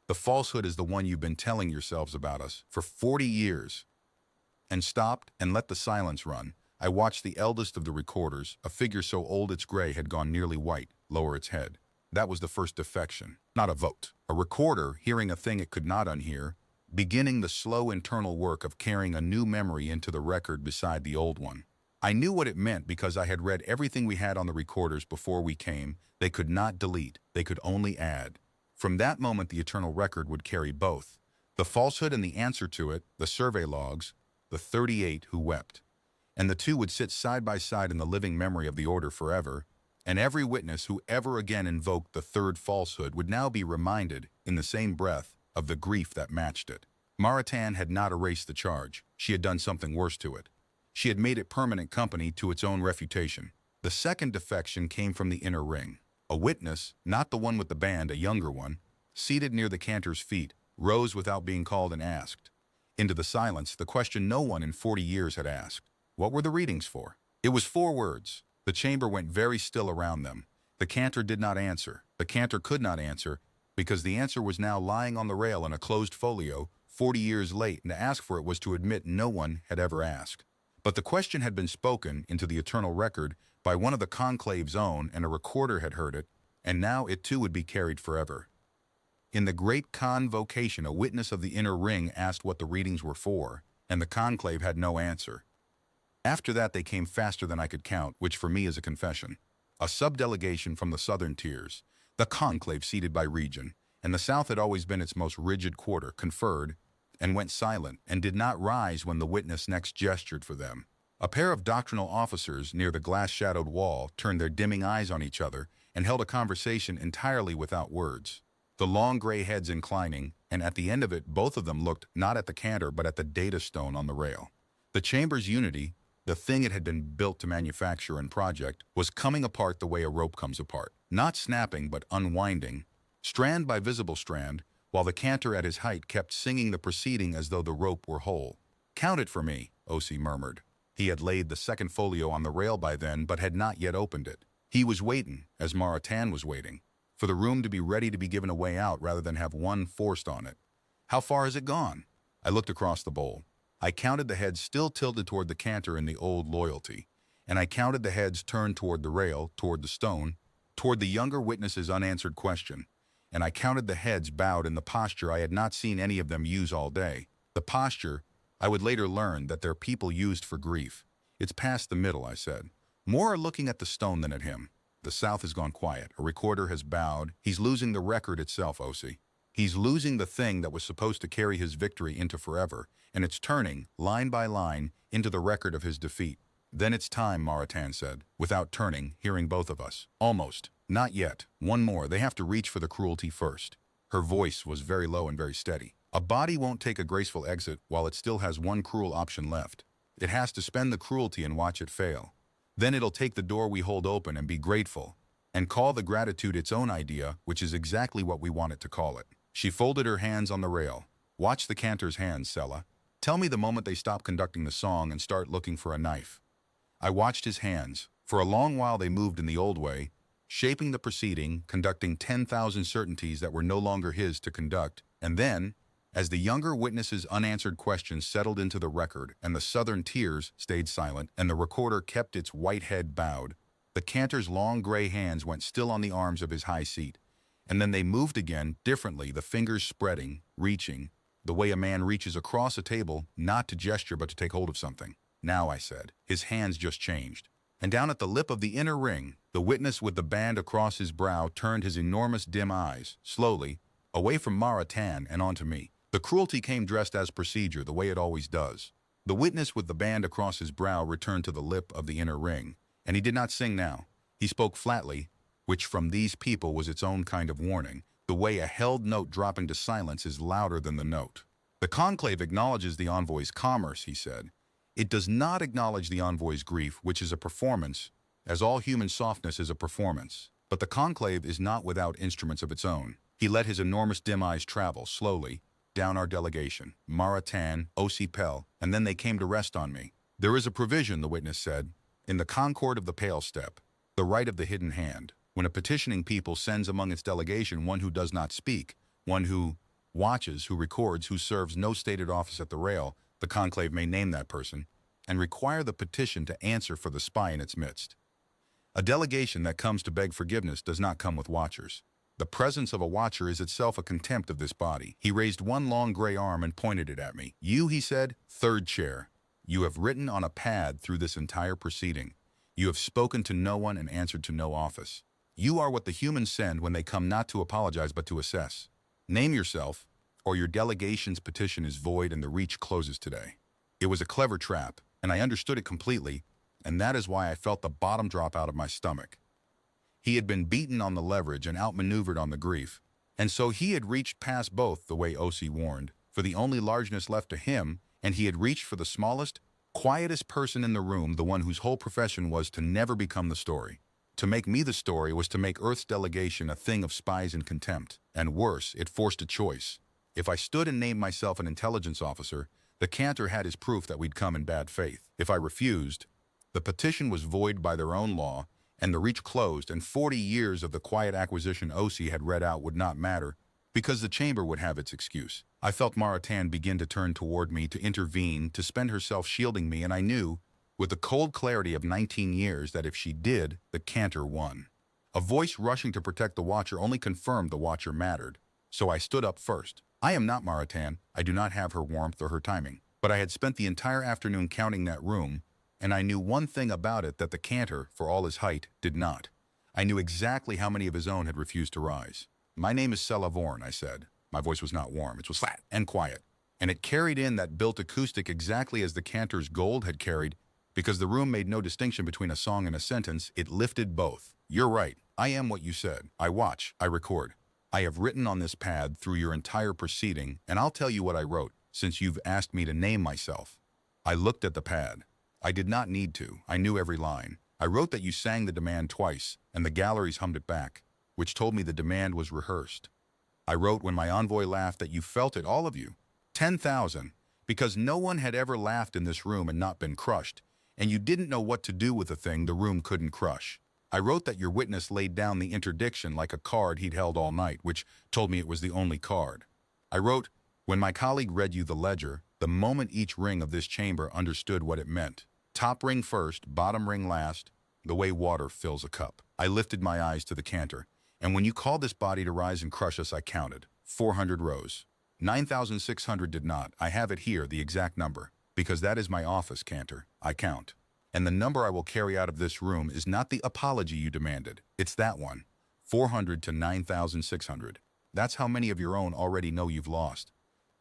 "The falsehood is the one you've been telling yourselves about us for 40 years, and stopped and let the silence run, I watched the eldest of the recorders, a figure so old its gray had gone nearly white, lower its head. That was the first defection, not a vote. A recorder, hearing a thing it could not unhear, beginning the slow internal work of carrying a new memory into the record beside the old one. I knew what it meant because I had read everything we had on the recorders before we came. They could not delete, they could only add. From that moment the eternal record would carry both, the falsehood and the answer to it, the survey logs, the 38 who wept. And the two would sit side by side in the living memory of the order forever, and every witness who ever again invoked the third falsehood would now be reminded, in the same breath, of the grief that matched it. Maritain had not erased the charge. She had done something worse to it. She had made it permanent company to its own refutation. The second defection came from the inner ring. A witness, not the one with the band, a younger one, seated near the cantor's feet, rose without being called and asked. Into the silence, the question no one in 40 years had asked. What were the readings for? It was 4 words. The chamber went very still around them. The cantor did not answer. The cantor could not answer, because the answer was now lying on the rail in a closed folio, 40 years late, and to ask for it was to admit no one had ever asked. But the question had been spoken into the eternal record by one of the conclave's own, and a recorder had heard it, and now it too would be carried forever. In the great convocation, a witness of the inner ring asked what the readings were for, and the conclave had no answer. After that they came faster than I could count, which for me is a confession. A subdelegation from the southern tiers, the conclave seated by region, and the south had always been its most rigid quarter, conferred, and went silent, and did not rise when the witness next gestured for them. A pair of doctrinal officers near the glass-shadowed wall turned their dimming eyes on each other and held a conversation entirely without words, the long gray heads inclining, and at the end of it both of them looked not at the cantor but at the data stone on the rail. The chamber's unity, the thing it had been built to manufacture and project, was coming apart the way a rope comes apart, not snapping but unwinding, strand by visible strand, while the cantor at his height kept singing the proceeding as though the rope were whole. "Count it for me," O.C. murmured. He had laid the second folio on the rail by then, but had not yet opened it. He was waiting, as Maritain was waiting. for the room to be ready to be given a way out rather than have one forced on it. How far has it gone? I looked across the bowl. I counted the heads still tilted toward the canter in the old loyalty, and I counted the heads turned toward the rail, toward the stone, toward the younger witness's unanswered question, and I counted the heads bowed in the posture I had not seen any of them use all day. The posture I would later learn that their people used for grief. It's past the middle, I said. More are looking at the stone than at him. The South has gone quiet. A recorder has bowed. He's losing the record itself, O.C. He's losing the thing that was supposed to carry his victory into forever, and it's turning, line by line, into the record of his defeat. Then it's time, Maritain said, without turning, hearing both of us. Almost. Not yet. One more. They have to reach for the cruelty first. Her voice was very low and very steady. A body won't take a graceful exit while it still has one cruel option left. It has to spend the cruelty and watch it fail. Then it'll take the door we hold open and be grateful, and call the gratitude its own idea, which is exactly what we want it to call it. She folded her hands on the rail. Watch the cantor's hands, Sella. Tell me the moment they stop conducting the song and start looking for a knife. I watched his hands. For a long while they moved in the old way, shaping the proceeding, conducting 10,000 certainties that were no longer his to conduct, and then, as the younger witness's unanswered questions settled into the record and the southern tears stayed silent and the recorder kept its white head bowed, the cantor's long gray hands went still on the arms of his high seat, and then they moved again, differently, the fingers spreading, reaching, the way a man reaches across a table, not to gesture but to take hold of something. Now, I said, his hands just changed. And down at the lip of the inner ring, the witness with the band across his brow turned his enormous dim eyes, slowly, away from Maritain and onto me. The cruelty came dressed as procedure, the way it always does. The witness with the band across his brow returned to the lip of the inner ring, and he did not sing now. He spoke flatly, which from these people was its own kind of warning, the way a held note dropping to silence is louder than the note. The conclave acknowledges the envoy's commerce, he said. It does not acknowledge the envoy's grief, which is a performance, as all human softness is a performance. But the conclave is not without instruments of its own. He let his enormous dim eyes travel, slowly, down our delegation, Maritain, O.C. Pell, and then they came to rest on me. There is a provision, the witness said, in the concord of the pale step, the right of the hidden hand. When a petitioning people sends among its delegation one who does not speak, one who watches, who records, who serves no stated office at the rail, the conclave may name that person, and require the petition to answer for the spy in its midst. A delegation that comes to beg forgiveness does not come with watchers. The presence of a watcher is itself a contempt of this body. He raised one long gray arm and pointed it at me. You, he said, third chair. You have written on a pad through this entire proceeding. You have spoken to no one and answered to no office. You are what the humans send when they come not to apologize but to assess. Name yourself, or your delegation's petition is void and the reach closes today. It was a clever trap, and I understood it completely, and that is why I felt the bottom drop out of my stomach. He had been beaten on the leverage and outmaneuvered on the grief, and so he had reached past both, the way O.C. warned, for the only largeness left to him, and he had reached for the smallest, quietest person in the room, the one whose whole profession was to never become the story. To make me the story was to make Earth's delegation a thing of spies and contempt, and worse, it forced a choice. If I stood and named myself an intelligence officer, the cantor had his proof that we'd come in bad faith. If I refused, the petition was void by their own law, and the reach closed, and 40 years of the quiet acquisition O.C. had read out would not matter, because the chamber would have its excuse. I felt Maritain begin to turn toward me, to intervene, to spend herself shielding me, and I knew, with the cold clarity of 19 years, that if she did, the cantor won. A voice rushing to protect the watcher only confirmed the watcher mattered, so I stood up first. I am not Maritain. I do not have her warmth or her timing, but I had spent the entire afternoon counting that room, and I knew one thing about it that the cantor, for all his height, did not. I knew exactly how many of his own had refused to rise. My name is Sella Vorn, I said. My voice was not warm. It was flat and quiet, and it carried in that built acoustic exactly as the cantor's gold had carried, because the room made no distinction between a song and a sentence. It lifted both. You're right. I am what you said. I watch. I record. I have written on this pad through your entire proceeding, and I'll tell you what I wrote, since you've asked me to name myself. I looked at the pad. I did not need to. I knew every line. I wrote that you sang the demand twice, and the galleries hummed it back, which told me the demand was rehearsed. I wrote when my envoy laughed that you felt it, all of you. 10,000, because no one had ever laughed in this room and not been crushed, and you didn't know what to do with a thing the room couldn't crush. I wrote that your witness laid down the interdiction like a card he'd held all night, which told me it was the only card. I wrote, when my colleague read you the ledger, the moment each ring of this chamber understood what it meant. Top ring first, bottom ring last, the way water fills a cup. I lifted my eyes to the cantor, and when you called this body to rise and crush us, I counted. 400 rose. 9,600 did not. I have it here, the exact number, because that is my office, Cantor. I count. And the number I will carry out of this room is not the apology you demanded. It's that one. 400 to 9,600. That's how many of your own already know you've lost.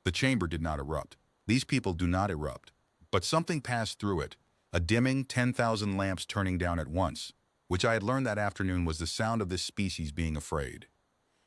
The chamber did not erupt. These people do not erupt. But something passed through it, a dimming 10,000 lamps turning down at once, which I had learned that afternoon was the sound of this species being afraid.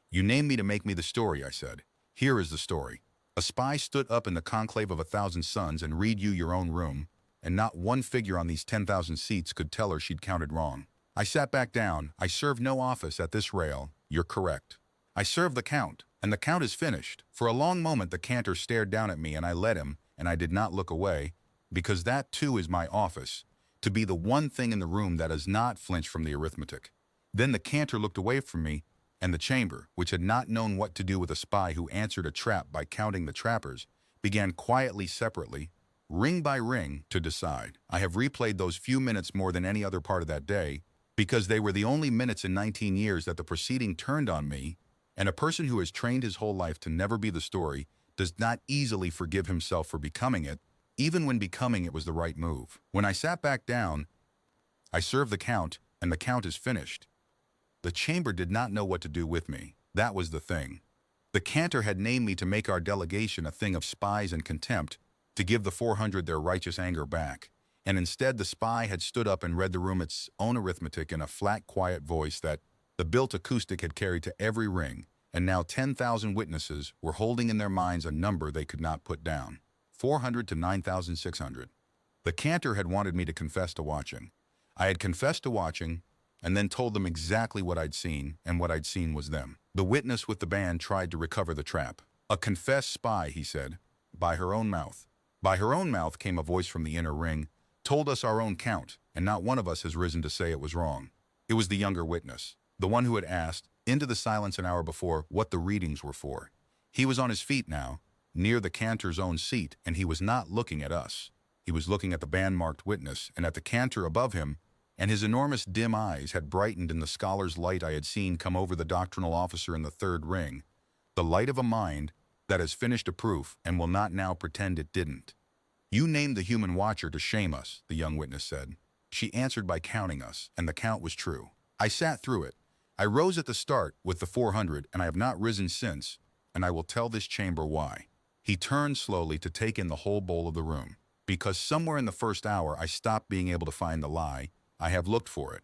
You named me to make me the story, I said. Here is the story. A spy stood up in the conclave of 1,000 suns and read you your own room, and not one figure on these 10,000 seats could tell her she'd counted wrong. I sat back down. I serve no office at this rail. You're correct. I serve the count, and the count is finished. For a long moment the cantor stared down at me, and I let him, and I did not look away, because that too is my office, to be the one thing in the room that does not flinch from the arithmetic. Then the cantor looked away from me, and the chamber, which had not known what to do with a spy who answered a trap by counting the trappers, began quietly separately, ring by ring, to decide. I have replayed those few minutes more than any other part of that day, because they were the only minutes in 19 years that the proceeding turned on me, and a person who has trained his whole life to never be the story does not easily forgive himself for becoming it, even when becoming it was the right move. When I sat back down, I served the count, and the count is finished. The chamber did not know what to do with me. That was the thing. The cantor had named me to make our delegation a thing of spies and contempt, to give the 400 their righteous anger back. And instead the spy had stood up and read the room its own arithmetic in a flat, quiet voice that the built acoustic had carried to every ring, and now 10,000 witnesses were holding in their minds a number they could not put down. 400 to 9,600. The cantor had wanted me to confess to watching. I had confessed to watching, and then told them exactly what I'd seen, and what I'd seen was them. The witness with the band tried to recover the trap. A confessed spy, he said, by her own mouth. By her own mouth came a voice from the inner ring, told us our own count, and not one of us has risen to say it was wrong. It was the younger witness, the one who had asked, into the silence an hour before, what the readings were for. He was on his feet now, near the cantor's own seat, and he was not looking at us. He was looking at the band-marked witness, and at the cantor above him, and his enormous dim eyes had brightened in the scholar's light I had seen come over the doctrinal officer in the third ring, the light of a mind that has finished a proof and will not now pretend it didn't. You named the human watcher to shame us, the young witness said. She answered by counting us, and the count was true. I sat through it. I rose at the start with the 400, and I have not risen since, and I will tell this chamber why. He turned slowly to take in the whole bowl of the room. Because somewhere in the first hour I stopped being able to find the lie, I have looked for it.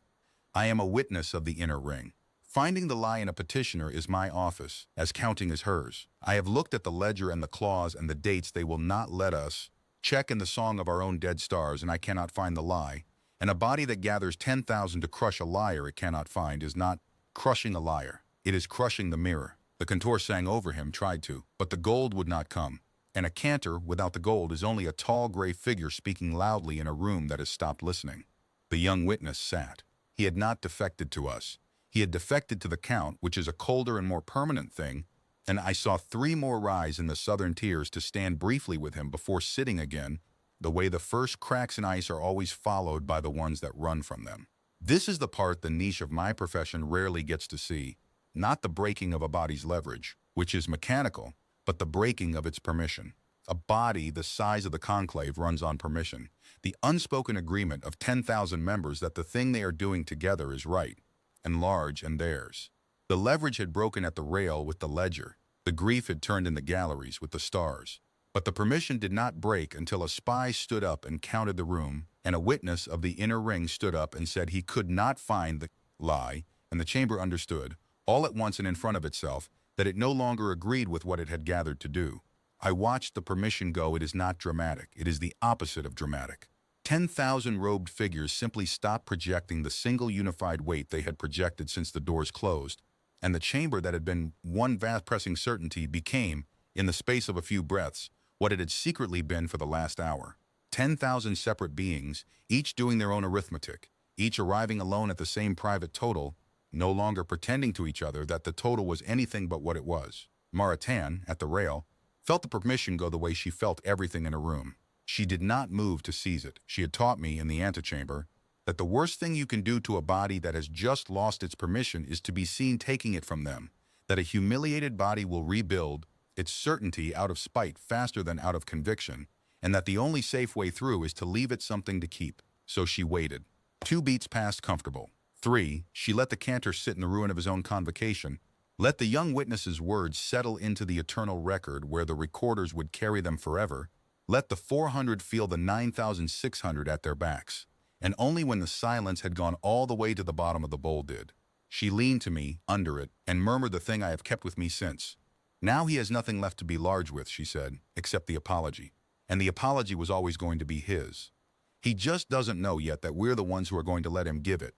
I am a witness of the inner ring. Finding the lie in a petitioner is my office, as counting is hers. I have looked at the ledger and the clause and the dates they will not let us check in the song of our own dead stars, and I cannot find the lie. And a body that gathers 10,000 to crush a liar it cannot find is not crushing a liar. It is crushing the mirror. The cantor sang over him, tried to, but the gold would not come. And a cantor without the gold is only a tall gray figure speaking loudly in a room that has stopped listening. The young witness sat. He had not defected to us. He had defected to the count, which is a colder and more permanent thing, and I saw 3 more rise in the southern tiers to stand briefly with him before sitting again, the way the first cracks in ice are always followed by the ones that run from them. This is the part the niche of my profession rarely gets to see, not the breaking of a body's leverage, which is mechanical, but the breaking of its permission. A body the size of the conclave runs on permission, the unspoken agreement of 10,000 members that the thing they are doing together is right, and large and theirs. The leverage had broken at the rail with the ledger. The grief had turned in the galleries with the stars. But the permission did not break until a spy stood up and counted the room, and a witness of the inner ring stood up and said he could not find the lie, and the chamber understood, all at once and in front of itself, that it no longer agreed with what it had gathered to do. I watched the permission go. It is not dramatic. It is the opposite of dramatic. 10,000 robed figures simply stopped projecting the single unified weight they had projected since the doors closed, and the chamber that had been one vast pressing certainty became, in the space of a few breaths, what it had secretly been for the last hour. 10,000 separate beings, each doing their own arithmetic, each arriving alone at the same private total, no longer pretending to each other that the total was anything but what it was. Maritain, at the rail, felt the permission go the way she felt everything in a room. She did not move to seize it. She had taught me in the antechamber that the worst thing you can do to a body that has just lost its permission is to be seen taking it from them, that a humiliated body will rebuild its certainty out of spite faster than out of conviction, and that the only safe way through is to leave it something to keep. So she waited. 2 beats passed comfortable. 3, she let the cantor sit in the ruin of his own convocation, let the young witness's words settle into the eternal record where the recorders would carry them forever, let the 400 feel the 9,600 at their backs. And only when the silence had gone all the way to the bottom of the bowl did she lean to me, under it, and murmured the thing I have kept with me since. Now he has nothing left to be large with, she said, except the apology. And the apology was always going to be his. He just doesn't know yet that we're the ones who are going to let him give it.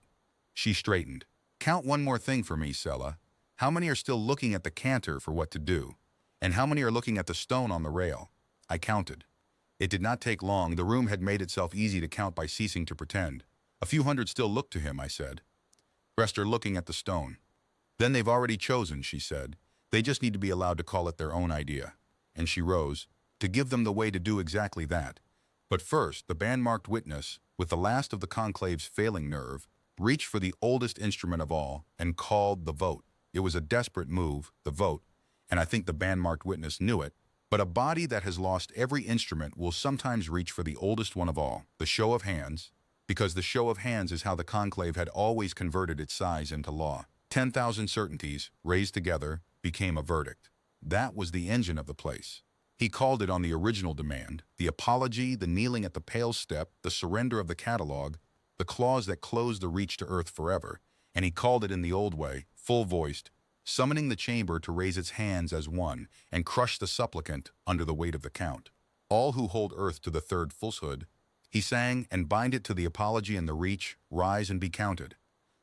She straightened. Count one more thing for me, Sella. How many are still looking at the cantor for what to do? And how many are looking at the stone on the rail? I counted. It did not take long. The room had made itself easy to count by ceasing to pretend. A few hundred still looked to him, I said. Rest are looking at the stone. Then they've already chosen, she said. They just need to be allowed to call it their own idea. And she rose, to give them the way to do exactly that. But first, the band-marked witness, with the last of the conclave's failing nerve, reached for the oldest instrument of all and called the vote. It was a desperate move, the vote, and I think the band-marked witness knew it, but a body that has lost every instrument will sometimes reach for the oldest one of all, the show of hands, because the show of hands is how the conclave had always converted its size into law. 10,000 certainties, raised together, became a verdict. That was the engine of the place. He called it on the original demand, the apology, the kneeling at the pale step, the surrender of the catalog, the clause that closed the reach to earth forever, and he called it in the old way, full-voiced, summoning the chamber to raise its hands as one and crush the supplicant under the weight of the count. All who hold earth to the third falsehood, he sang, and bind it to the apology and the reach, rise and be counted.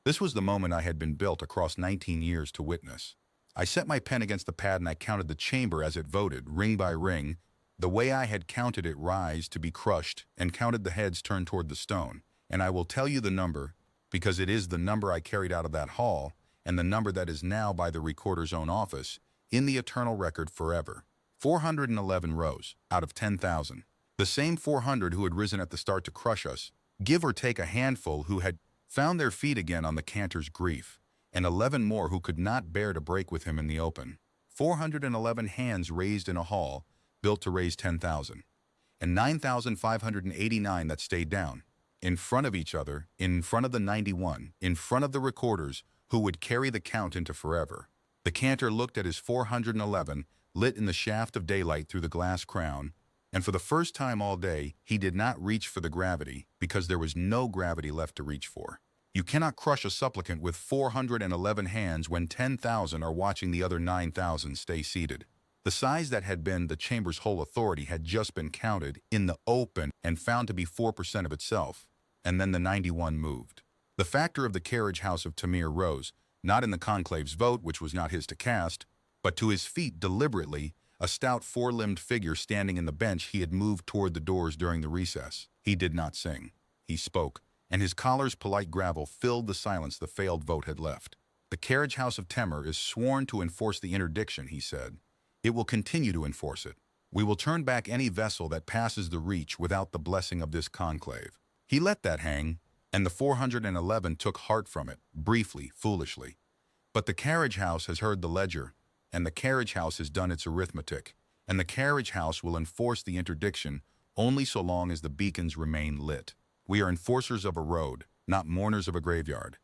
This was the moment I had been built across 19 years to witness. I set my pen against the pad and I counted the chamber as it voted, ring by ring, the way I had counted it rise to be crushed, and counted the heads turned toward the stone. And I will tell you the number, because it is the number I carried out of that hall, and the number that is now by the recorder's own office, in the eternal record forever. 411 rose, out of 10,000. The same 400 who had risen at the start to crush us, give or take a handful who had found their feet again on the cantor's grief, and 11 more who could not bear to break with him in the open. 411 hands raised in a hall, built to raise 10,000. And 9,589 that stayed down, in front of each other, in front of the 91, in front of the recorders, who would carry the count into forever. The cantor looked at his 411, lit in the shaft of daylight through the glass crown, and for the first time all day, he did not reach for the gravity, because there was no gravity left to reach for. You cannot crush a supplicant with 411 hands when 10,000 are watching the other 9,000 stay seated. The size that had been the chamber's whole authority had just been counted in the open and found to be 4% of itself, and then the 91 moved. The factor of the carriage house of Tamir rose, not in the conclave's vote, which was not his to cast, but to his feet deliberately, a stout four-limbed figure standing in the bench he had moved toward the doors during the recess. He did not sing. He spoke, and his collar's polite gravel filled the silence the failed vote had left. The carriage house of Temer is sworn to enforce the interdiction, he said. It will continue to enforce it. We will turn back any vessel that passes the reach without the blessing of this conclave. He let that hang, and the 411 took heart from it, briefly, foolishly. But the carriage house has heard the ledger, and the carriage house has done its arithmetic, and the carriage house will enforce the interdiction only so long as the beacons remain lit. We are enforcers of a road, not mourners of a graveyard.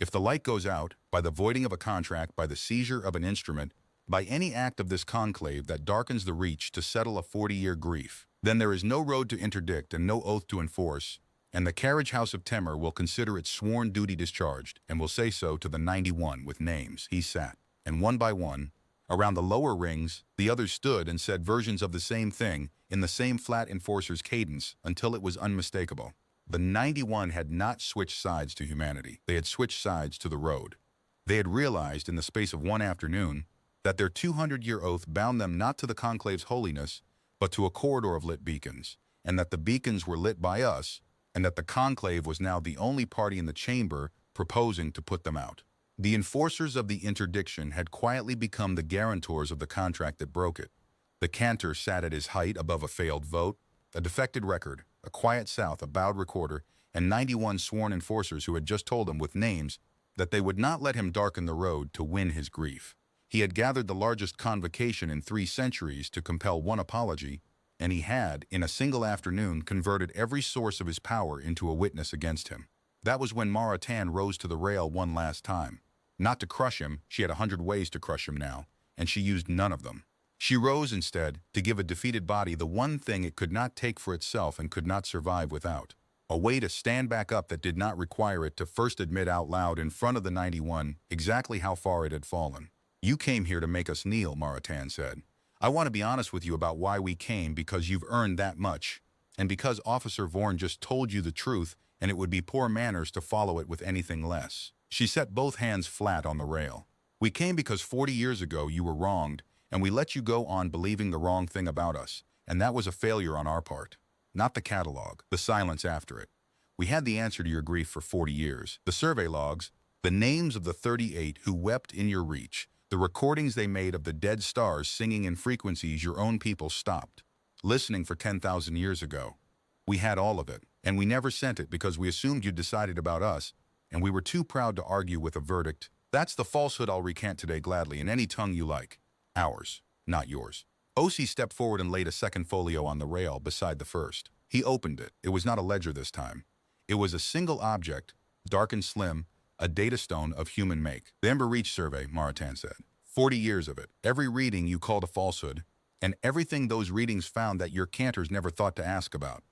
If the light goes out, by the voiding of a contract, by the seizure of an instrument, by any act of this conclave that darkens the reach to settle a 40-year grief, then there is no road to interdict and no oath to enforce, and the carriage house of Temer will consider its sworn duty discharged, and will say so to the 91 with names. He sat, and one by one, around the lower rings, the others stood and said versions of the same thing in the same flat enforcer's cadence until it was unmistakable. The 91 had not switched sides to humanity. They had switched sides to the road. They had realized in the space of one afternoon that their 200-year oath bound them not to the conclave's holiness, but to a corridor of lit beacons, and that the beacons were lit by us, and that the Conclave was now the only party in the chamber proposing to put them out. The enforcers of the interdiction had quietly become the guarantors of the contract that broke it. The cantor sat at his height above a failed vote, a defected record, a quiet South, a bowed recorder, and 91 sworn enforcers who had just told him with names that they would not let him darken the road to win his grief. He had gathered the largest convocation in 3 centuries to compel one apology, and he had, in a single afternoon, converted every source of his power into a witness against him. That was when Maritain rose to the rail one last time. Not to crush him, she had 100 ways to crush him now, and she used none of them. She rose instead to give a defeated body the one thing it could not take for itself and could not survive without. A way to stand back up that did not require it to first admit out loud in front of the 91 exactly how far it had fallen. "You came here to make us kneel," Maritain said. "I want to be honest with you about why we came, because you've earned that much, and because Officer Vorn just told you the truth, and it would be poor manners to follow it with anything less." She set both hands flat on the rail. "We came because 40 years ago you were wronged, and we let you go on believing the wrong thing about us, and that was a failure on our part. Not the catalog, the silence after it. We had the answer to your grief for 40 years. The survey logs, the names of the 38 who wept in your reach, the recordings they made of the dead stars singing in frequencies your own people stopped, listening for 10,000 years ago. We had all of it, and we never sent it because we assumed you'd decided about us, and we were too proud to argue with a verdict. That's the falsehood I'll recant today gladly in any tongue you like. Ours, not yours." O.C. stepped forward and laid a second folio on the rail beside the first. He opened it. It was not a ledger this time. It was a single object, dark and slim, a data stone of human make. "The Ember Reach survey," Maritain said. 40 years of it. Every reading you called a falsehood, and everything those readings found that your cantors never thought to ask about.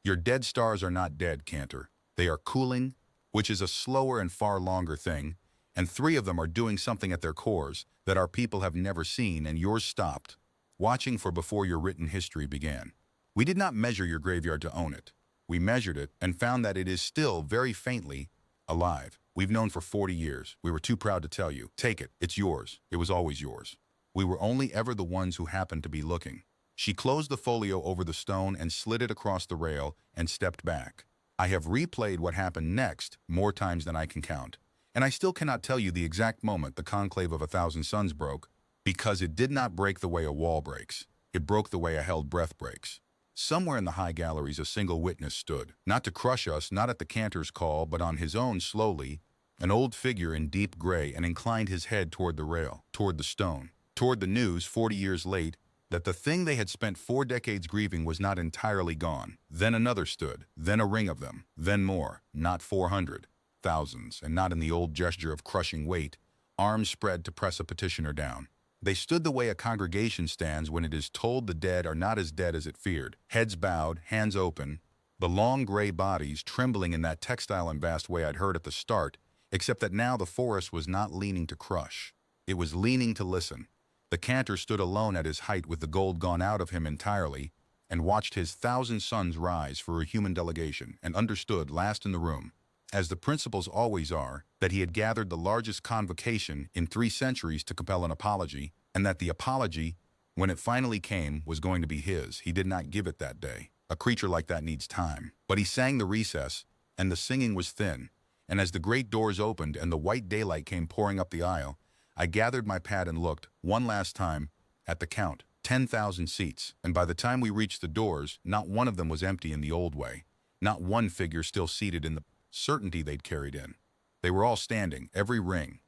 Your dead stars are not dead, Cantor. They are cooling, which is a slower and far longer thing, and 3 of them are doing something at their cores that our people have never seen, and yours stopped, watching for before your written history began. We did not measure your graveyard to own it. We measured it and found that it is still, very faintly, alive. We've known for 40 years. We were too proud to tell you. Take it. It's yours. It was always yours. We were only ever the ones who happened to be looking." She closed the folio over the stone and slid it across the rail and stepped back. "I have replayed what happened next more times than I can count, and I still cannot tell you the exact moment the Conclave of 1,000 Suns broke, because it did not break the way a wall breaks. It broke the way a held breath breaks. Somewhere in the high galleries a single witness stood, not to crush us, not at the cantor's call, but on his own slowly, an old figure in deep gray, and inclined his head toward the rail, toward the stone, toward the news 40 years late that the thing they had spent 4 decades grieving was not entirely gone. Then another stood, then a ring of them, then more, not 400, thousands, and not in the old gesture of crushing weight, arms spread to press a petitioner down. They stood the way a congregation stands when it is told the dead are not as dead as it feared, heads bowed, hands open, the long gray bodies trembling in that textile and vast way I'd heard at the start, except that now the forest was not leaning to crush. It was leaning to listen. The cantor stood alone at his height with the gold gone out of him entirely, and watched his 1,000 sons rise for a human delegation, and understood, last in the room, as the principles always are, that he had gathered the largest convocation in 3 centuries to compel an apology, and that the apology, when it finally came, was going to be his. He did not give it that day. A creature like that needs time. But he sang the recess, and the singing was thin, and as the great doors opened and the white daylight came pouring up the aisle, I gathered my pad and looked, one last time, at the count. 10,000 seats, and by the time we reached the doors, not one of them was empty in the old way. Not one figure still seated in the certainty they'd carried in. They were all standing, every ring.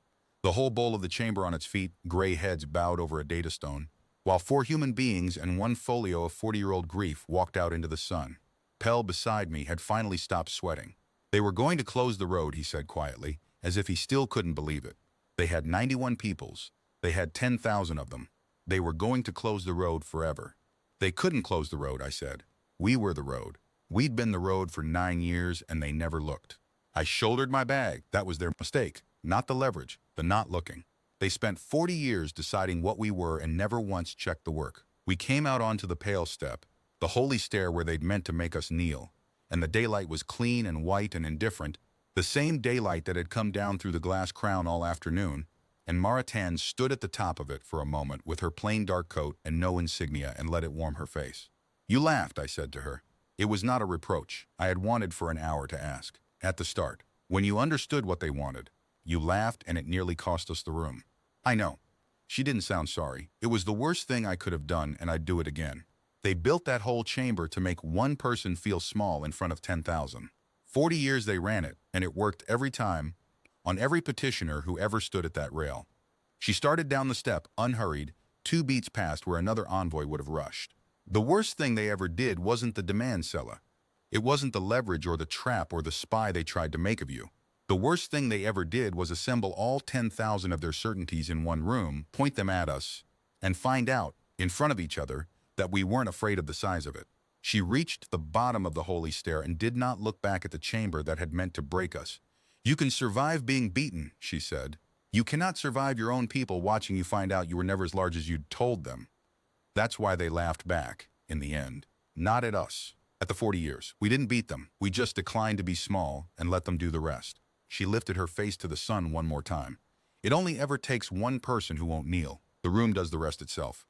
The whole bowl of the chamber on its feet, gray heads bowed over a data stone, while 4 human beings and 1 folio of 40-year-old grief walked out into the sun. Pell, beside me, had finally stopped sweating. "They were going to close the road," he said quietly, as if he still couldn't believe it. "They had 91 peoples. They had 10,000 of them. They were going to close the road forever." "They couldn't close the road," I said. "We were the road. We'd been the road for 9 years, and they never looked." I shouldered my bag. That was their mistake, not the leverage, the not looking. They spent 40 years deciding what we were and never once checked the work. We came out onto the pale step, the holy stair where they'd meant to make us kneel, and the daylight was clean and white and indifferent, the same daylight that had come down through the glass crown all afternoon, and Maritain stood at the top of it for a moment with her plain dark coat and no insignia and let it warm her face. "You laughed," I said to her. It was not a reproach. I had wanted for an hour to ask. At the start, when you understood what they wanted, you laughed and it nearly cost us the room. I know. She didn't sound sorry. It was the worst thing I could have done, and I'd do it again. They built that whole chamber to make one person feel small in front of 10,000. 40 years they ran it, and it worked every time, on every petitioner who ever stood at that rail. She started down the step, unhurried, 2 beats past where another envoy would have rushed. The worst thing they ever did wasn't the demand seller. It wasn't the leverage or the trap or the spy they tried to make of you. The worst thing they ever did was assemble all 10,000 of their certainties in one room, point them at us, and find out, in front of each other, that we weren't afraid of the size of it. She reached the bottom of the holy stair and did not look back at the chamber that had meant to break us. You can survive being beaten, she said. You cannot survive your own people watching you find out you were never as large as you'd told them. That's why they laughed back, in the end. Not at us. At the 40 years, we didn't beat them. We just declined to be small and let them do the rest. She lifted her face to the sun one more time. It only ever takes one person who won't kneel. The room does the rest itself.